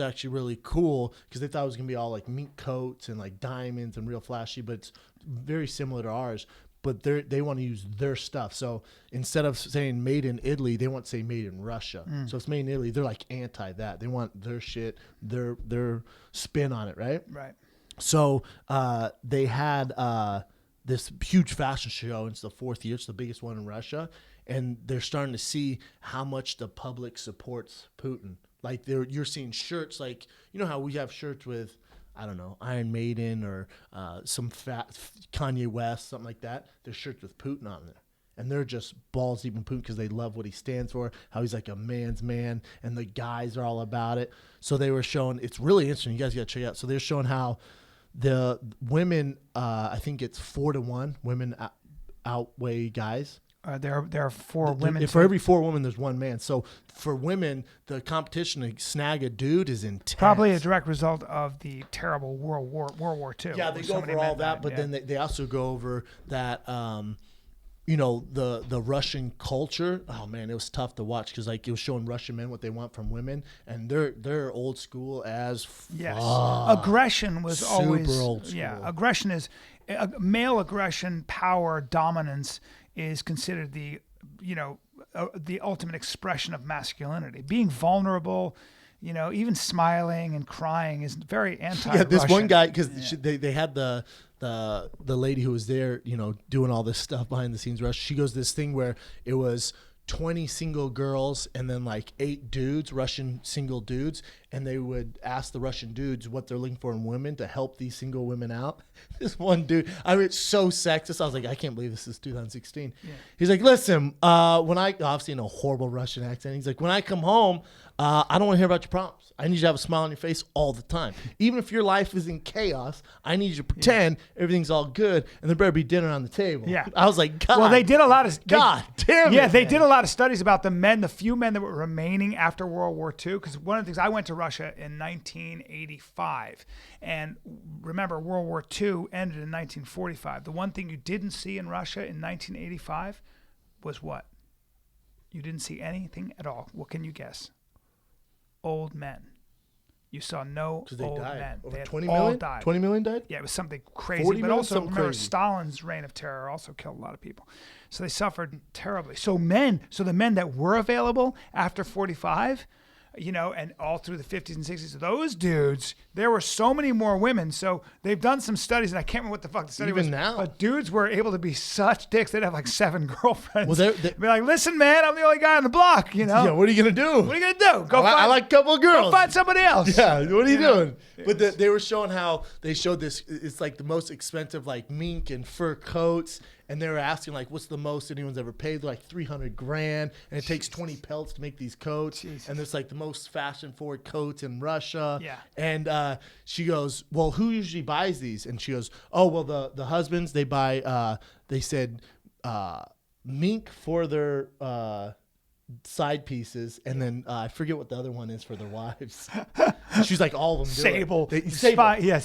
C: actually really cool because they thought it was going to be all like mink coats and like diamonds and real flashy, but it's very similar to ours. But they want to use their stuff. So instead of saying made in Italy, they want to say made in Russia. So it's made in Italy. They're like anti that. They want their shit, their spin on it, right?
A: Right.
C: So they had this huge fashion show. It's the 4th year. It's the biggest one in Russia. And they're starting to see how much the public supports Putin. Like you're seeing shirts like, you know how we have shirts with, I don't know, Iron Maiden or some fat Kanye West, something like that. There's shirts with Putin on there. And they're just balls deep in Putin because they love what he stands for, how he's like a man's man, and the guys are all about it. So they were showing, it's really interesting. You guys got to check it out. So they're showing how the women, I think it's 4-1, women outweigh guys.
A: There are 4 women.
C: For every 4 women, there's 1 man. So for women, the competition to snag a dude is intense.
A: Probably a direct result of the terrible World War II.
C: Yeah, they go over all that, but then they also go over that, the Russian culture. Oh man, it was tough to watch because like it was showing Russian men what they want from women, and they're old school as fuck.
A: Yes, aggression was
C: super
A: always
C: old school.
A: Yeah, aggression is male aggression, power, dominance is considered the ultimate expression of masculinity. Being vulnerable, even smiling and crying is very anti-Russian.
C: Yeah, this one guy, because they had the lady who was there, doing all this stuff behind the scenes. She goes this thing where it was 20 single girls and then like 8 dudes, Russian single dudes, and they would ask the Russian dudes what they're looking for in women to help these single women out. This one dude, I mean, it's so sexist. I was like, I can't believe this is 2016. Yeah. He's like, listen, when I, obviously in a horrible Russian accent, he's like, when I come home, I don't want to hear about your problems. I need you to have a smile on your face all the time. Even if your life is in chaos, I need you to pretend everything's all good and there better be dinner on the table.
A: Yeah.
C: I was like, God.
A: Well, they did a lot of...
C: God damn it.
A: Yeah, they did a lot of studies about the few men that were remaining after World War II. Because one of the things, I went to Russia in 1985. And remember, World War II ended in 1945. The one thing you didn't see in Russia in 1985 was what? You didn't see anything at all. What can you guess? Old men. You saw no old men.
C: Over
A: they
C: 20
A: all
C: million?
A: died.
C: 20 million died?
A: Yeah, it was something crazy.
C: 40
A: But
C: million?
A: also,
C: Something
A: remember,
C: crazy.
A: Stalin's reign of terror also killed a lot of people. So they suffered terribly. So the men that were available after 45, you know, and all through the 50s and 60s, those dudes, there were so many more women. So they've done some studies, and I can't remember what the fuck the study was.
C: Even now.
A: But dudes were able to be such dicks. They'd have like 7 girlfriends.
C: Well,
A: be like, listen, man, I'm the only guy on the block, you know?
C: Yeah, what are you going to do?
A: What are you going to do?
C: I like a couple of girls.
A: Go find somebody else.
C: Yeah, what are you doing? But they were showing how they showed this. It's like the most expensive, like mink and fur coats. And they were asking, like, what's the most anyone's ever paid? They're like $300,000. And it takes 20 pelts to make these coats.
A: Jesus.
C: And it's like the most fashion forward coats in Russia.
A: Yeah.
C: And she goes, well, who usually buys these? And she goes, oh, well, the husbands, they buy, they said, mink for their side pieces, and then I forget what the other one is for their wives. She's like, all of them do
A: Sable.
C: Sable.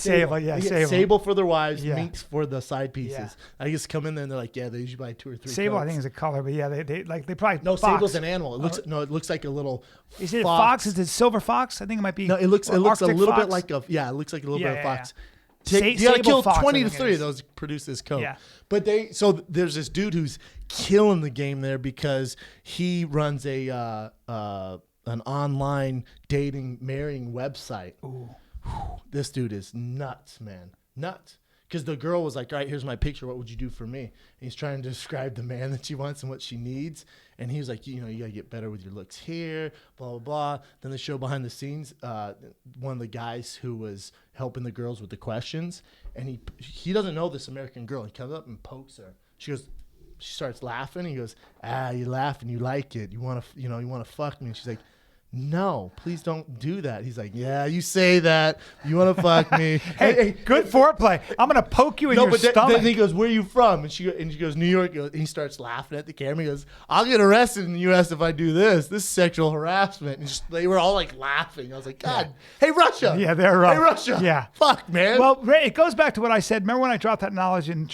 C: Sable for their wives,
A: Yeah.
C: minks for the side pieces.
A: Yeah.
C: I just come in there and they're like, yeah, they usually buy 2 or 3
A: Sable,
C: coats.
A: I think, is a color, but yeah, they probably
C: No,
A: fox.
C: sable's an animal. It looks like a little
A: Is it
C: fox.
A: fox? Is it silver fox? I think it might be.
C: No, it looks a
A: Arctic
C: little
A: fox.
C: bit like it looks like a little bit of fox.
A: Sa-
C: You gotta
A: sable
C: kill
A: fox,
C: 20
A: I
C: to
A: think it
C: 30 of
A: is.
C: those to produce this coat.
A: Yeah.
C: But there's this dude who's killing the game there because he runs an online dating marrying website. Ooh. This dude is nuts, man. Nuts. Because the girl was like, all right, here's my picture. What would you do for me? And he's trying to describe the man that she wants and what she needs. And he was like, you know, you got to get better with your looks here, blah, blah, blah. Then the show behind the scenes, one of the guys who was helping the girls with the questions, and he doesn't know this American girl. He comes up and pokes her. She starts laughing. He goes, you laugh and you like it. You want to fuck me. And she's like, no, please don't do that. He's like, yeah, you say that. You want to fuck me.
A: Hey, good foreplay. I'm going to poke you in your stomach.
C: Then he goes, where are you from? And she goes, New York. And he starts laughing at the camera. He goes, I'll get arrested in the U.S. if I do this. This is sexual harassment. And they were all like laughing. I was like, God, hey, Russia.
A: Yeah, they're right.
C: Hey, Russia.
A: Yeah.
C: Fuck, man.
A: Well, Ray, it goes back to what I said. Remember when I dropped that knowledge in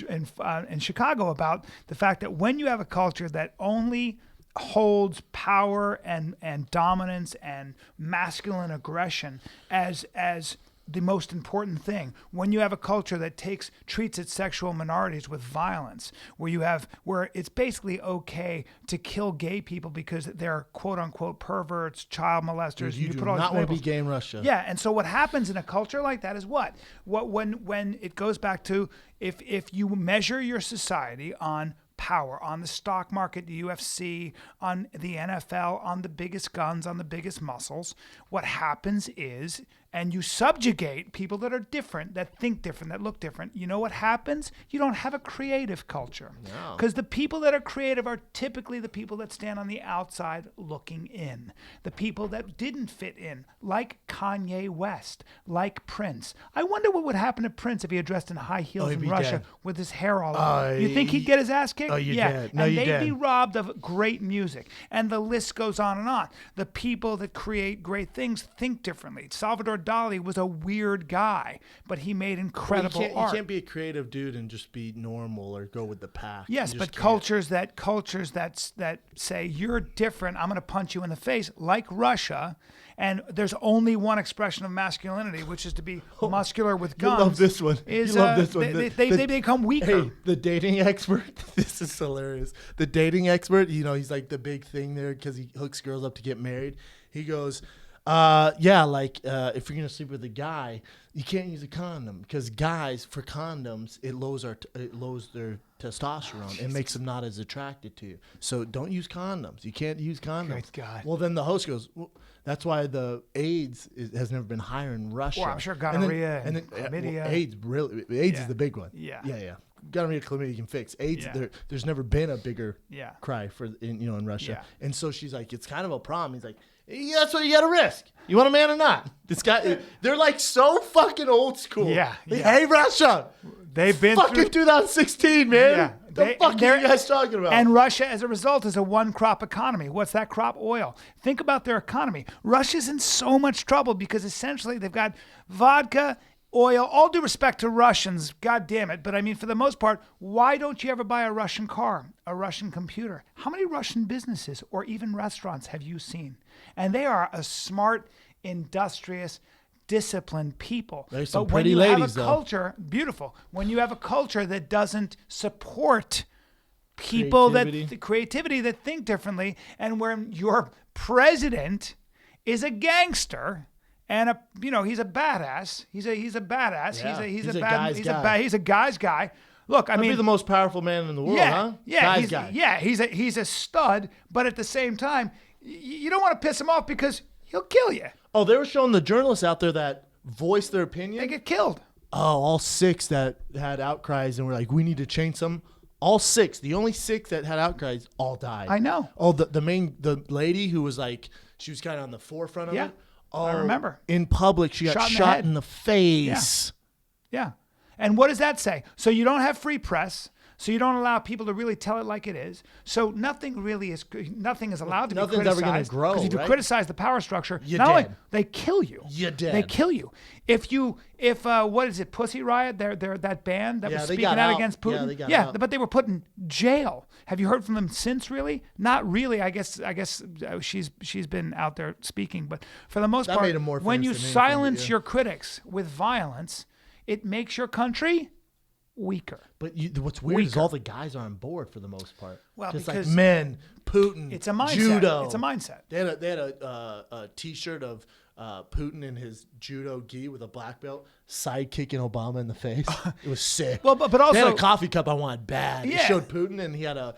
A: Chicago about the fact that when you have a culture that only holds power and dominance and masculine aggression as the most important thing, when you have a culture that treats its sexual minorities with violence, where it's basically okay to kill gay people because they're quote unquote perverts, child molesters.
C: You
A: and
C: do
A: put all
C: not
A: these
C: want to be
A: labels.
C: gay in Russia.
A: Yeah, and so what happens in a culture like that is when it goes back to if you measure your society on power, on the stock market, the UFC, on the NFL, on the biggest guns, on the biggest muscles, what happens is, and you subjugate people that are different, that think different, that look different, you know what happens? You don't have a creative culture.
C: No.
A: Because the people that are creative are typically the people that stand on the outside looking in. The people that didn't fit in, like Kanye West, like Prince. I wonder what would happen to Prince if he had dressed in high heels
C: he'd
A: in
C: be
A: Russia
C: dead.
A: with his hair all over. You think he'd get his ass kicked?
C: Oh, you're
A: yeah.
C: dead. No,
A: and
C: you're
A: they'd
C: dead.
A: be robbed of great music. And the list goes on and on. The people that create great things think differently. Salvador Dali was a weird guy, but he made incredible art.
C: You can't be a creative dude and just be normal or go with the pack.
A: Yes,
C: You
A: but
C: just can't.
A: cultures that say you're different, I'm going to punch you in the face, like Russia, and there's only one expression of masculinity, which is to be muscular with guns.
C: You love this one. You love this one.
A: They become weaker.
C: Hey, the dating expert. This is hilarious. The dating expert. You know, he's like the big thing there because he hooks girls up to get married. He goes, Yeah, like if you're gonna sleep with a guy, you can't use a condom because guys for condoms it lowers their testosterone and makes them not as attracted to you. So don't use condoms. You can't use condoms.
A: Great God.
C: Well, then the host goes, well, that's why the AIDS has never been higher in Russia.
A: Well, I'm sure gonorrhea
C: and then
A: chlamydia.
C: AIDS is the big one.
A: Yeah.
C: Yeah. Gonorrhea, chlamydia you can fix. AIDS, there's never been a bigger cry in Russia.
A: Yeah.
C: And so she's like, it's kind of a problem. He's like, yeah, that's what you got to risk. You want a man or not? This guy, they're like so fucking old school.
A: Yeah.
C: Like, hey, Russia.
A: They've been
C: fucking
A: through
C: 2016, man.
A: Yeah.
C: The fuck are you guys talking about?
A: And Russia, as a result, is a one-crop economy. What's that crop? Oil. Think about their economy. Russia's in so much trouble because essentially they've got vodka, oil, all due respect to Russians, God damn it. But I mean, for the most part, why don't you ever buy a Russian car, a Russian computer? How many Russian businesses or even restaurants have you seen? And they are a smart, industrious, disciplined people.
C: There's some
A: but
C: pretty
A: when you
C: ladies,
A: have a culture, beautiful. When you have a culture that doesn't support people creativity that think differently, and where your president is a gangster. And he's a badass. He's a badass.
C: Yeah.
A: He's
C: He's
A: a guy's guy. Look, I mean,
C: be the most powerful man in the world, huh?
A: Yeah,
C: guy.
A: Yeah, he's a stud. But at the same time, you don't want to piss him off because he'll kill you.
C: Oh, they were showing the journalists out there that voiced their opinion.
A: They get killed.
C: Oh, all 6 that had outcries and were like, we need to change some. All 6, the only 6 that had outcries, all died.
A: I know.
C: Oh, the lady who was like, she was kind of on the forefront of it. Oh,
A: I remember.
C: In public, she got shot in the face.
A: Yeah. And what does that say? So you don't have free press. So you don't allow people to really tell it like it is. So nothing is allowed to be criticized.
C: Nothing's ever going to grow,
A: because if you
C: right?
A: criticize the power structure,
C: You're
A: not only
C: dead.
A: they kill you.
C: You're dead.
A: They kill you. If what is it, Pussy Riot? They're that band that was
C: they
A: speaking
C: got
A: out
C: out.
A: against Putin.
C: Yeah, they got out.
A: But they were put in jail. Have you heard from them since? Really? Not really. I guess she's been out there speaking, but for the most
C: That
A: part,
C: made him more
A: when you
C: famous than anything,
A: silence
C: yeah.
A: your critics with violence, it makes your country weaker.
C: But what's weird is all the guys are on board for the most part.
A: Well,
C: just
A: because
C: like men, Putin,
A: it's a mindset.
C: judo.
A: It's a mindset.
C: They had a T-shirt of Putin in his judo gi with a black belt, sidekicking Obama in the face. It was sick.
A: Well, but also
C: they had a coffee cup I wanted bad.
A: Yeah.
C: It showed Putin and he had a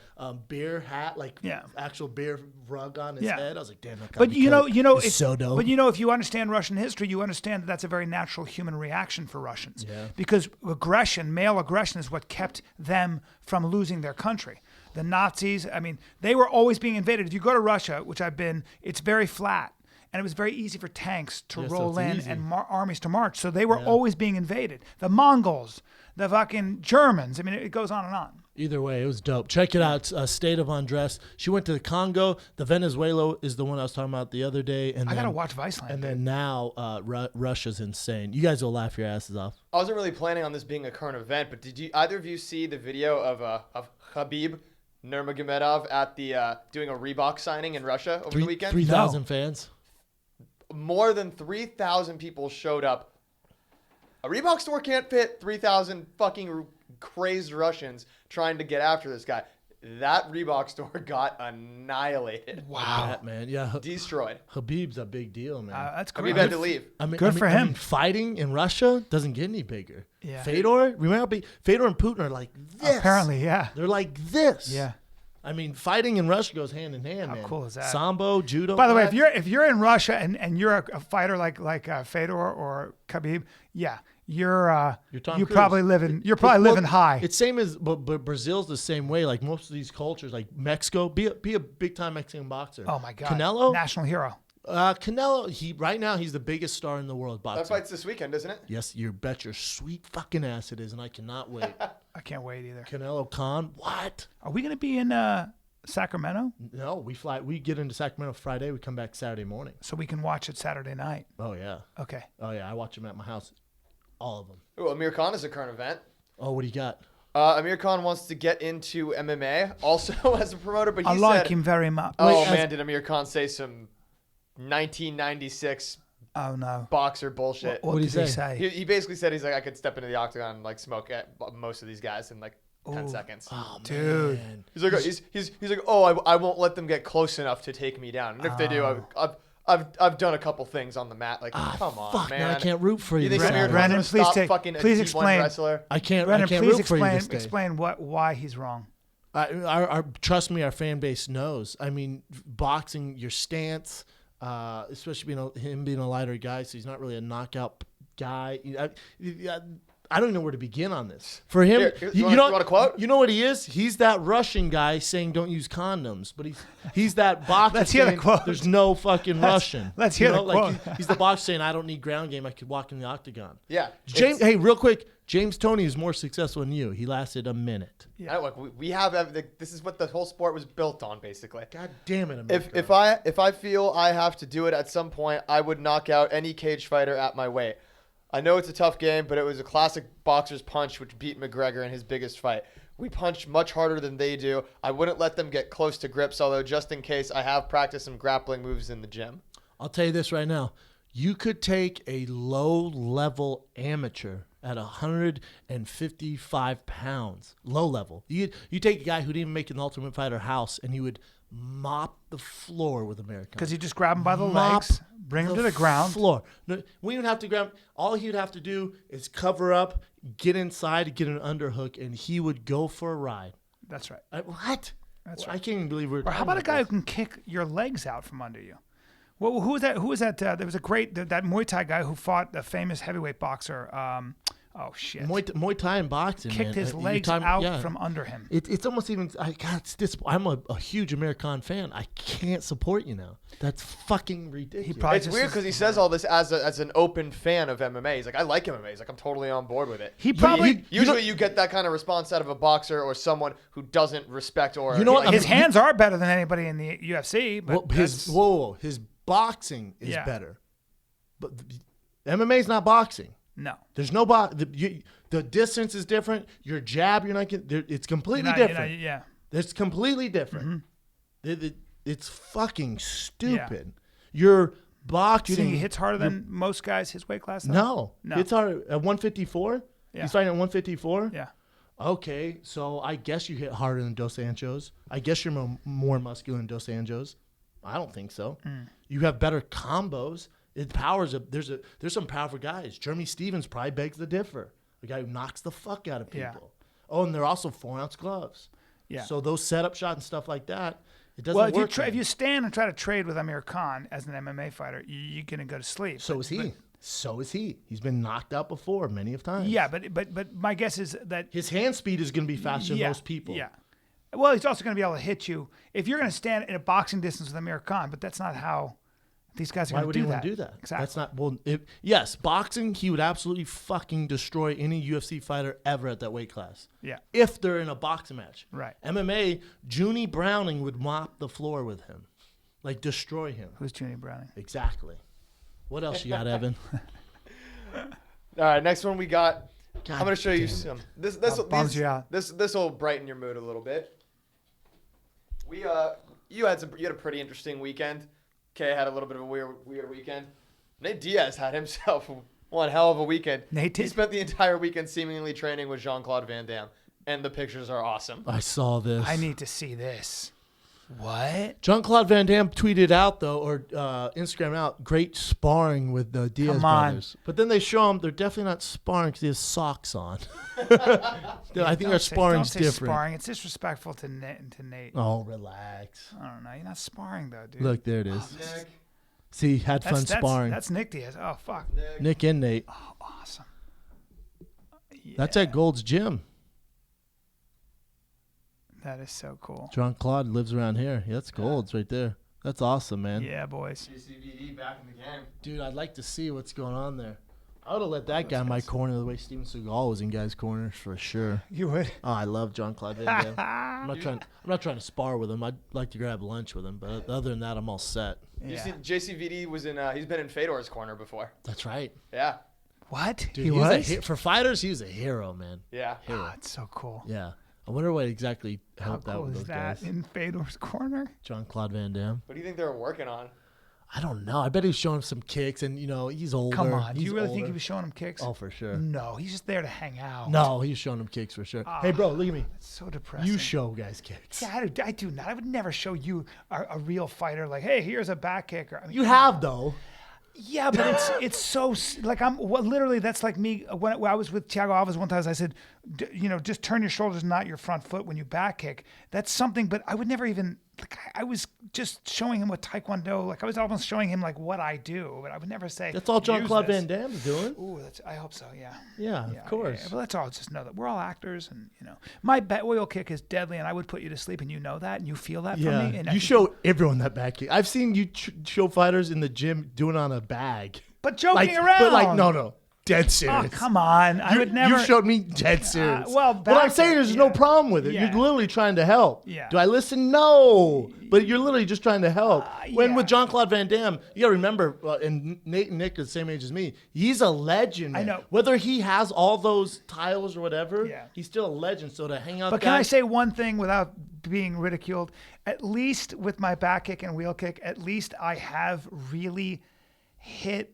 C: beer hat, like
A: Yeah.
C: actual beer rug on his
A: Yeah.
C: head. I was like, damn, that
A: But you know,
C: it's so dope.
A: But if you understand Russian history, you understand that that's a very natural human reaction for Russians.
C: Yeah.
A: Because male aggression, is what kept them from losing their country. The Nazis, I mean, they were always being invaded. If you go to Russia, which I've been, it's very flat. And it was very easy for tanks to roll in and armies to march. So they were always being invaded. The Mongols, the fucking Germans. I mean, it goes on and on.
C: Either way, it was dope. Check it out. State of Undress. She went to the Congo. The Venezuela is the one I was talking about the other day. And
A: I got to watch Viceland.
C: And then now Russia's insane. You guys will laugh your asses off.
D: I wasn't really planning on this being a current event, but did either of you see the video of Khabib Nurmagomedov at the doing a Reebok signing in Russia over the weekend?
C: 3,000 fans.
D: More than 3,000 people showed up. A Reebok store can't fit 3,000 fucking crazed Russians trying to get after this guy. That Reebok store got annihilated.
A: Wow.
C: That, man. Yeah.
D: Destroyed.
C: Habib's a big deal, man.
A: That's great.
D: Khabib had to leave.
A: Good for him.
C: Fighting in Russia doesn't get any bigger.
A: Yeah.
C: Fedor and Putin are like this.
A: Apparently, yeah.
C: They're like this.
A: Yeah.
C: I mean, fighting in Russia goes hand in hand, man.
A: How cool is that?
C: Sambo, judo.
A: By the way, if you're in Russia and you're a fighter like Fedor or Khabib, yeah, you're probably living high.
C: It's same as but Brazil's the same way. Like most of these cultures, like Mexico, be a big time Mexican boxer.
A: Oh my God,
C: Canelo,
A: national hero.
C: Canelo, right now he's the biggest star in the world boxing.
D: That fight's this weekend, isn't it?
C: Yes, you bet your sweet fucking ass it is, and I cannot wait.
A: I can't wait either.
C: Canelo Khan, what?
A: Are we gonna be in Sacramento?
C: No, we get into Sacramento Friday. We come back Saturday morning.
A: So we can watch it Saturday night.
C: Oh yeah.
A: Okay.
C: Oh yeah, I watch them at my house, all of them.
D: Ooh, Amir Khan is a current event.
C: Oh, what do you got?
D: Amir Khan wants to get into MMA also as a promoter, but he
A: I like him very much.
D: Oh man, did Amir Khan say some 1996 boxer bullshit?
A: What did he say?
D: He basically said he's like, I could step into the octagon and like smoke at most of these guys in like 10 seconds.
C: Oh,
A: dude.
C: Man.
D: He's like, he's like, oh, I won't let them get close enough to take me down. And if they do, I've done a couple things on the mat. Like, come on,
C: fuck,
D: man.
C: Now I can't root for you.
D: You think
C: this
D: Amir
C: day.
A: Brennan,
D: Khan's
A: please
D: gonna
A: take-
D: stop fucking
A: please
D: a D1
A: explain.
D: wrestler?
C: I can't
A: Brennan, please
C: root for you this day.
A: explain why he's wrong.
C: Trust me, our fan base knows. I mean, boxing, your stance, especially him being a lighter guy, so he's not really a knockout guy. I don't know where to begin on this. For him,
D: Here, you want a quote?
C: You know what he is? He's that Russian guy saying don't use condoms, but he's that boxer
A: Let's hear the
C: saying
A: quote.
C: there's no fucking Russian.
A: let's hear the quote.
C: He's the boxer saying I don't need ground game. I could walk in the octagon.
D: Yeah.
C: James, hey, real quick, James Toney is more successful than you. He lasted a minute.
D: Yeah. Look, we have this is what the whole sport was built on, basically.
C: God damn it, America.
D: If I feel I have to do it at some point, I would knock out any cage fighter at my weight. I know it's a tough game, but it was a classic boxer's punch which beat McGregor in his biggest fight. We punch much harder than they do. I wouldn't let them get close to grips, although just in case, I have practiced some grappling moves in the gym.
C: I'll tell you this right now. You could take a low-level amateur at 155 pounds, low level. You take a guy who didn't even make an Ultimate Fighter house, and you would mop the floor with America.
A: Because you just grab him by the legs, bring him to the ground.
C: Floor. No, we would have to grab. All he would have to do is cover up, get inside, get an underhook, and he would go for a ride.
A: That's right.
C: What?
A: That's
C: I
A: right.
C: can't even believe we're.
A: Or how about a guy who can kick your legs out from under you? Well, who was that? Who was that? There was a great that Muay Thai guy who fought the famous heavyweight boxer. Oh shit!
C: Muay Thai and boxing
A: Kicked
C: man.
A: his legs out from under him.
C: It's almost even. I'm a huge Amir Khan fan. I can't support you now. That's fucking ridiculous.
D: It's weird because he says all this as an open fan of MMA. He's like, I like MMA. He's like, I'm totally on board with it. Usually you get that kind of response out of a boxer or someone who doesn't respect or.
C: You know what?
A: His hands are better than anybody in the UFC, but
C: his boxing is better, but MMA is not boxing.
A: No.
C: There's no the distance is different. Your jab, you're not getting. It's completely different.
A: Yeah.
C: It's completely different. It's fucking stupid.
A: Yeah.
C: Your boxing.
A: Do you think he hits harder than most guys his weight class?
C: No. It's hard at 154.
A: Yeah.
C: He's fighting at 154.
A: Yeah.
C: Okay, so I guess you hit harder than Dos Anjos. I guess you're more muscular than Dos Anjos. I don't think so. You have better combos. There's some powerful guys. Jeremy Stevens probably begs to differ. A guy who knocks the fuck out of people.
A: Yeah.
C: Oh, and they're also 4-ounce gloves.
A: Yeah.
C: So those setup shots and stuff like that, it doesn't work.
A: If you stand and try to trade with Amir Khan as an MMA fighter, you're gonna go to sleep.
C: So is he. He's been knocked out before many of times.
A: Yeah, but my guess is that
C: his hand speed is going to be faster than most people.
A: Yeah. Well, he's also going to be able to hit you if you're going to stand at a boxing distance with Amir Khan. But that's not how these guys are
C: Why
A: going
C: would
A: to
C: he
A: do
C: want
A: that.
C: to do that?
A: Exactly.
C: That's not well. Yes, boxing, he would absolutely fucking destroy any UFC fighter ever at that weight class.
A: Yeah.
C: If they're in a boxing match.
A: Right.
C: MMA, Junie Browning would mop the floor with him, like destroy him.
A: Who's Junie Browning?
C: Exactly. What else you got, Evan?
D: All right, next one we got.
C: God
D: I'm going to show you
C: damn it.
D: some.
A: Bums you out.
D: This will brighten your mood a little bit. You had a pretty interesting weekend. Kay had a little bit of a weird weekend. Nate Diaz had himself one hell of a weekend.
A: Nate
D: He
A: did?
D: spent the entire weekend seemingly training with Jean-Claude Van Damme, and the pictures are awesome.
C: I saw this.
A: I need to see this. What?
C: Jean-Claude Van Damme tweeted out, though, or Instagram out, great sparring with the Diaz
A: Come on.
C: brothers. But then they show him they're definitely not sparring because he has socks on. I think our sparring's
A: don't say
C: different.
A: Sparring. It's disrespectful to Nate.
C: Oh, relax.
A: I don't know. You're not sparring though, dude.
C: Look, there it is.
D: Nick.
C: See, had fun sparring.
A: That's Nick Diaz. Oh fuck.
C: Nick and Nate.
A: Oh, awesome. Yeah,
C: That's at Gold's Gym.
A: that is so cool.
C: Jean-Claude lives around here. Yeah, that's Gold's right there. That's awesome, man.
A: Yeah, boys.
D: GCVD back in the game.
C: Dude, I'd like to see what's going on there. I would have let that guy in my corner the way Steven Seagal was in guys' corners for sure.
A: You would.
C: Oh, I love Jean-Claude Van Damme. I'm not trying to spar with him. I'd like to grab lunch with him, but other than that, I'm all set.
D: You see, JCVD was in. He's been in Fedor's corner before.
C: That's right.
D: Yeah,
A: What?
C: Dude,
A: he
C: was
A: was?
C: for fighters. He was a hero, man.
D: yeah.
C: Hero.
A: Oh, it's so cool.
C: Yeah. I wonder what exactly
A: How
C: helped out
A: cool
C: with
A: is
C: those
A: that
C: guys.
A: in Fedor's corner?
C: Jean-Claude Van Damme.
D: What do you think they were working on?
C: I don't know. I bet he was showing him some kicks, and he's older.
A: Come on. Do
C: He's
A: you really
C: older.
A: think he was showing him kicks?
C: Oh, for sure.
A: No, he's just there to hang out.
C: No, he was showing him kicks for sure. Hey, bro, look at me.
A: It's so depressing.
C: You show guys kicks.
A: Yeah, I do not. I would never show you a real fighter like, hey, here's a back kicker. I mean,
C: You have though.
A: Yeah, but it's so like literally that's like me when I was with Thiago Alves one time. I said, just turn your shoulders, not your front foot when you back kick. That's something, but I would never even like. I was just showing him what Taekwondo. Like I was almost showing him like what I do, but I would never say
C: That's all Jean-Claude
A: use
C: Van
A: this.
C: Damme's doing.
A: Ooh, I hope so. Yeah.
C: Yeah, of course.
A: Yeah, but let's all just know that we're all actors, and my oil kick is deadly, and I would put you to sleep, and you know that, and you feel that from me. And
C: you show everyone that back kick. I've seen you show fighters in the gym doing it on a bag.
A: but joking around.
C: But no, dead serious.
A: Oh, come on. I would never.
C: You showed me dead serious.
A: well,
C: what I'm
A: back
C: saying
A: kick,
C: is there's no problem with it.
A: Yeah.
C: You're literally trying to help.
A: Yeah.
C: Do I listen? No. But you're literally just trying to help. When
A: yeah.
C: with Jean-Claude Van Damme, you got to remember, and Nate and Nick are the same age as me, he's a legend.
A: I know.
C: Whether he has all those titles or whatever,
A: Yeah.
C: he's still a legend. So to hang out
A: But can I say one thing without being ridiculed? At least with my back kick and wheel kick, at least I have really hit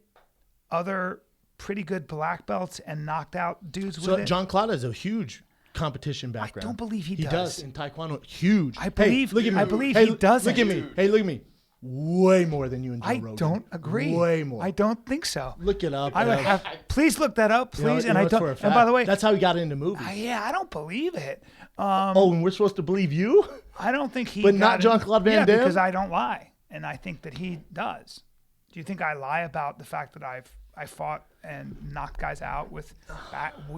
A: other pretty good black belts and knocked out dudes
C: So
A: with it.
C: Jean-Claude has a huge competition background.
A: don't believe he
C: He
A: does.
C: does in Taekwondo. Huge.
A: I believe-
C: Hey, look at me.
A: I believe
C: Hey,
A: he doesn't.
C: Look at me. Hey, look at me. Way more than you and Joe
A: I
C: Rogan.
A: don't agree.
C: Way more.
A: I don't think so.
C: Look it up.
A: I would have. Please look that up,
C: You know-
A: please.
C: you
A: and
C: know
A: I
C: it's
A: don't.
C: for a
A: And
C: fact.
A: by the way,
C: that's how he got into movies.
A: I don't believe it.
C: And we're supposed to believe you?
A: I don't think he.
C: But not
A: got it-
C: Jean-Claude Van
A: Yeah,
C: Damme?
A: because I don't lie, and I think that he does. Do you think I lie about the fact that I fought and knocked guys out with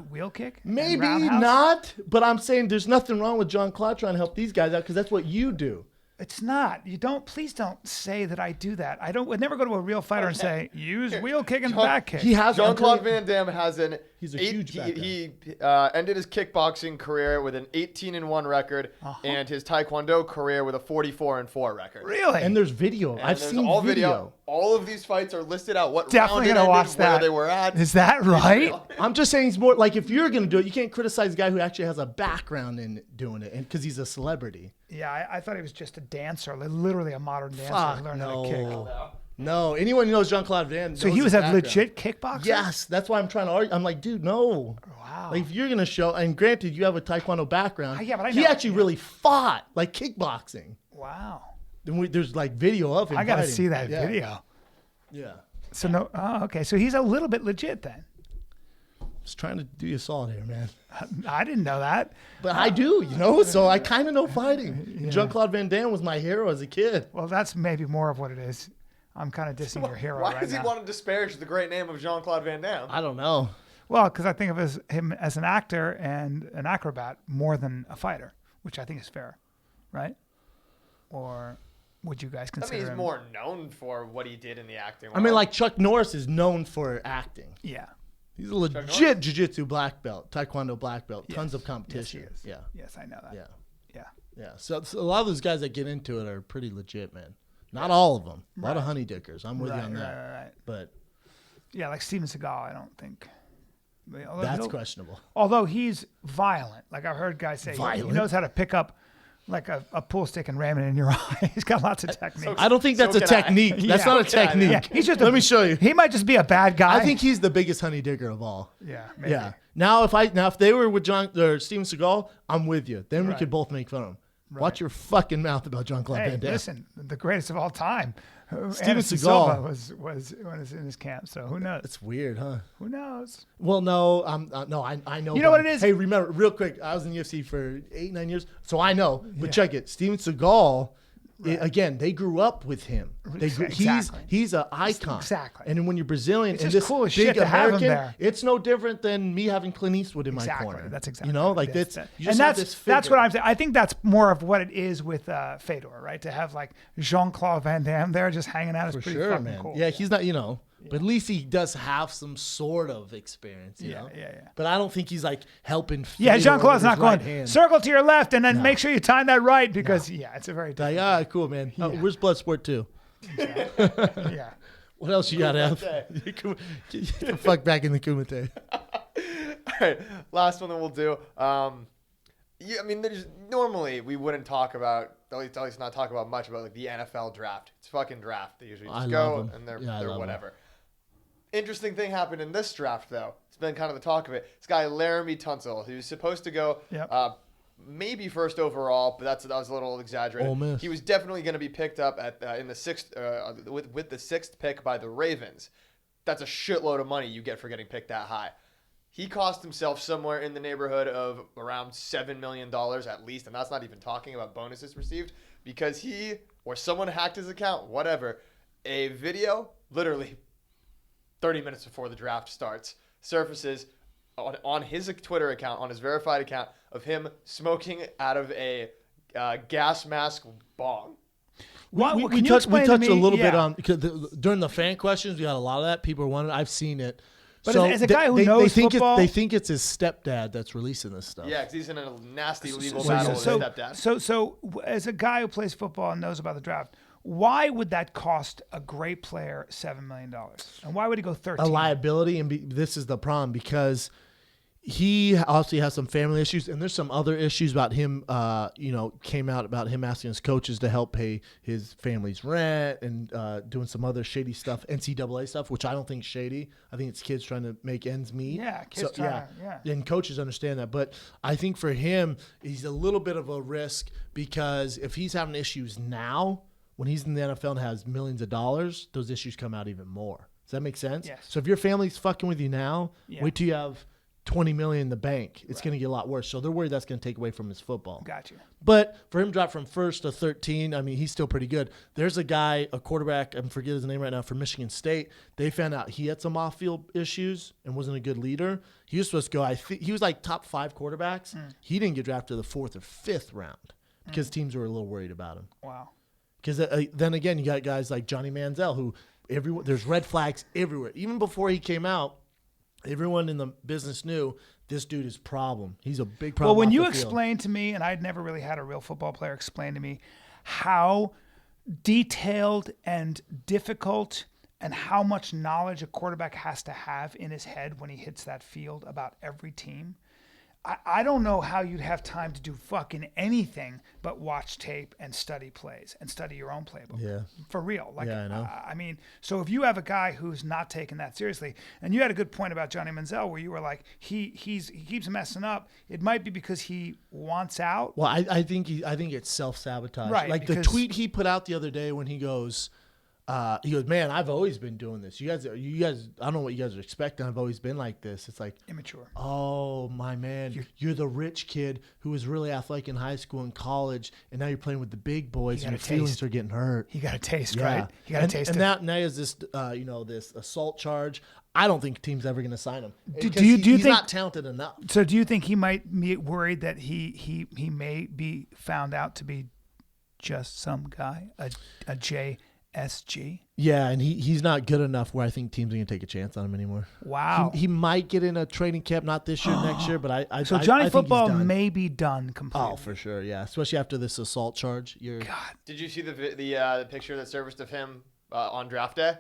A: wheel kick? and
C: Maybe
A: roundhouse?
C: not, but I'm saying there's nothing wrong with Jean-Claude trying to help these guys out because that's what you do.
A: It's not. You don't. Please don't say that I do that. I don't. Would never go to a real fighter and say use wheel kick and back kick.
C: He has
D: Jean-Claude Van Damme has
C: He's a huge
D: he ended his kickboxing career with an 18-1 record and his Taekwondo career with a 44-4 record.
A: Really?
C: And there's video.
D: And
C: I've
D: there's
C: seen
D: all
C: video.
D: All of these fights are listed out. What
A: Definitely
D: round it
A: gonna watch
D: ended, where
A: that.
D: they were at.
A: Is that right?
C: I'm just saying he's more like if you're going to do it, you can't criticize a guy who actually has a background in doing it because he's a celebrity.
A: Yeah, I thought he was just a dancer, literally a modern dancer who learned how to kick.
C: No, anyone who knows Jean-Claude Van Damme
A: So
C: knows
A: he was
C: his
A: a
C: background.
A: legit kickboxer?
C: Yes, that's why I'm trying to argue. I'm like, dude, no.
A: Wow.
C: Like, if you're going to show, and granted, you have a Taekwondo background.
A: Yeah, but I
C: he
A: know.
C: actually really fought, like kickboxing.
A: Wow.
C: And there's like video of him
A: I got to
C: fighting.
A: see that
C: Yeah.
A: video.
C: Yeah.
A: So no. Oh, okay. So he's a little bit legit then.
C: Just trying to do you a solid here, man.
A: I didn't know that.
C: But I do, so I kind of know fighting. Jean-Claude Van Damme was my hero as a kid.
A: Well, that's maybe more of what it is. I'm kind of dissing your hero
D: Why
A: right
D: does he
A: now.
D: want to disparage the great name of Jean-Claude Van Damme?
C: I don't know.
A: Well, because I think of him as an actor and an acrobat more than a fighter, which I think is fair, right? Or would you guys
D: I
A: consider
D: mean, he's
A: him?
D: more known for what he did in the acting
C: I mean,
D: world.
C: like Chuck Norris is known for acting.
A: Yeah.
C: He's a legit jiu-jitsu black belt, Taekwondo black belt, tons of
A: Yes,
C: competition.
A: he is.
C: Yeah.
A: Yes, I know that.
C: Yeah.
A: Yeah.
C: Yeah. So a lot of those guys that get into it are pretty legit, man. Not all of them. A lot of honey dickers. I'm with you on that.
A: Right.
C: But
A: Yeah, like Steven Seagal, I don't think. Although
C: that's
A: he'll-
C: questionable.
A: Although he's violent, like I've heard guys say, he
C: Violent?
A: knows how to pick up like a pool stick and ram it in your eye. He's got lots of techniques.
C: I don't think that's
D: So
C: a
D: can I.
C: technique. That's
A: Yeah.
C: not a technique.
A: Yeah, he's just
C: Let me show you.
A: He might just be a bad guy.
C: I think he's the biggest honey digger of all.
A: Yeah, maybe.
C: Yeah. Now if they were with Steven Seagal, I'm with you. Then we
A: Right.
C: could both make fun of him. Watch your fucking mouth about Jean-Claude
A: Hey,
C: Van Damme.
A: listen, the greatest of all time.
C: Steven
A: Anderson
C: Seagal.
A: Silva was in his camp, so who knows?
C: That's weird, huh?
A: Who knows?
C: Well, no, no, I know.
A: You know what
C: Brian.
A: it is?
C: Hey, remember, real quick, I was in UFC for 8-9 years, so I know. But check it, Steven Seagal. Again, they grew up with him.
A: Exactly.
C: He's an icon.
A: Exactly.
C: And then when you're Brazilian
A: It's
C: and
A: just
C: this
A: cool as
C: big
A: shit to have him
C: American,
A: there.
C: it's no different than me having Clint Eastwood in my corner.
A: That's exactly.
C: You know, like
A: Yes,
C: that's
A: and that's what I'm saying. I think that's more of what it is with Fedor, right? To have like Jean-Claude Van Damme there just hanging out is
C: for
A: pretty
C: sure,
A: fucking
C: man.
A: cool.
C: Yeah, he's not, but at least he does have some sort of experience, you know?
A: Yeah.
C: But I don't think he's like helping.
A: Yeah,
C: Fedor
A: Jean-Claude's
C: with
A: not
C: his right
A: going,
C: hand.
A: circle to your left and then make sure you time that right because, it's a very
C: Like,
A: different.
C: ah, cool, man. Where's Bloodsport 2?
A: Yeah.
C: What else you got, F? Get the fuck back in the Kumite.
D: All right, last one that we'll do. Yeah, I mean, normally we wouldn't talk about, at least not talk about much about like the NFL draft. It's fucking draft. They usually just go and they're whatever. Interesting thing happened in this draft though. It's been kind of the talk of it. This guy Laramie Tunsil, he was supposed to go maybe first overall, but that was a little exaggerated.
C: Ole Miss.
D: He was definitely going to be picked up at in the sixth with the sixth pick by the Ravens. That's a shitload of money you get for getting picked that high. He cost himself somewhere in the neighborhood of around $7 million at least, and that's not even talking about bonuses received, because he or someone hacked his account, whatever. A video, literally 30 minutes before the draft starts, surfaces on his Twitter account, on his verified account, of him smoking out of a gas mask bong.
C: We touched a little bit on during the fan questions. We got a lot of that. People are wondering. I've seen it.
A: But so as a guy who knows football,
C: they think it's his stepdad that's releasing this stuff.
D: Yeah, because he's in a nasty legal battle with his stepdad.
A: So as a guy who plays football and knows about the draft, why would that cost a great player $7 million? And why would he go 13?
C: A liability, and this is the problem, because he obviously has some family issues, and there's some other issues about him. Came out about him asking his coaches to help pay his family's rent and doing some other shady stuff, NCAA stuff, which I don't think is shady. I think it's kids trying to make ends meet.
A: Yeah, kids trying to.
C: And coaches understand that, but I think for him, he's a little bit of a risk, because if he's having issues now, when he's in the NFL and has millions of dollars, those issues come out even more. Does that make sense?
A: Yes.
C: So if your family's fucking with you now, wait till you have $20 million in the bank. It's going to get a lot worse. So they're worried that's going to take away from his football.
A: Gotcha.
C: But for him to drop from 1st to 13, I mean, he's still pretty good. There's a guy, a quarterback, I forget his name right now, from Michigan State. They found out he had some off-field issues and wasn't a good leader. He was supposed to go, he was like top 5 quarterbacks. He didn't get drafted to the 4th or 5th round because teams were a little worried about him.
A: Wow.
C: Because then again, you got guys like Johnny Manziel, who there's red flags everywhere. Even before he came out, everyone in the business knew this dude is a problem. He's a big problem.
A: Well, when you explained to me, and I'd never really had a real football player explain to me how detailed and difficult and how much knowledge a quarterback has to have in his head when he hits that field about every team, I don't know how you'd have time to do fucking anything but watch tape and study plays and study your own playbook.
C: Yeah.
A: For real. Like,
C: yeah, I know.
A: I mean, so if you have a guy who's not taking that seriously, and you had a good point about Johnny Manziel where you were like, he keeps messing up. It might be because he wants out.
C: Well, I think it's self-sabotage.
A: Right,
C: like the tweet he put out the other day when he goes, man, I've always been doing this. You guys, I don't know what you guys are expecting. I've always been like this. It's like
A: immature.
C: Oh my man, you're the rich kid who was really athletic in high school and college, and now you're playing with the big boys, and your feelings are getting hurt.
A: He got a taste, right? He got a taste.
C: And now he has this, this assault charge. I don't think team's ever going to sign him.
A: Do you
C: he's
A: think
C: not talented enough?
A: So do you think he might be worried that he may be found out to be just some guy, a JSG?
C: Yeah, and he's not good enough where I think teams are going to take a chance on him anymore.
A: Wow.
C: He might get in a training camp, not this year, next year, but I
A: So Johnny
C: I think
A: Football
C: he's done.
A: may be done completely.
C: Oh, for sure, yeah. Especially after this assault charge.
A: God.
D: Did you see the picture that surfaced of him on draft day?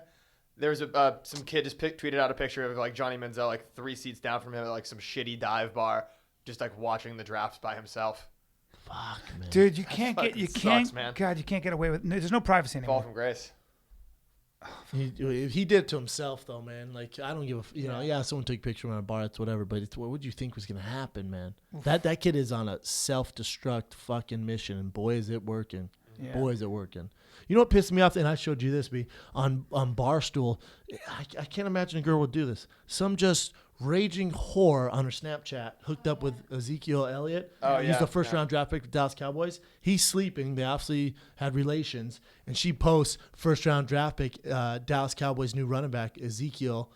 D: There was some kid just tweeted out a picture of like Johnny Manziel like 3 seats down from him at like some shitty dive bar, just like watching the drafts by himself.
C: Fuck, man.
A: Dude, you
D: Sucks, man.
A: God, you can't get away with. There's no privacy anymore.
D: Fall from grace.
C: He did it to himself, though, man. Like, I don't give a... someone took a picture on a bar, that's whatever, but what would you think was going to happen, man? That kid is on a self-destruct fucking mission, and boy, is it working. Yeah. Boy, is it working. You know what pissed me off? And I showed you this, B. On Barstool, I can't imagine a girl would do this. Some just raging whore on her Snapchat hooked up with Ezekiel Elliott. He's the first-round draft pick for Dallas Cowboys. He's sleeping. They obviously had relations. And she posts first-round draft pick, Dallas Cowboys' new running back, Ezekiel.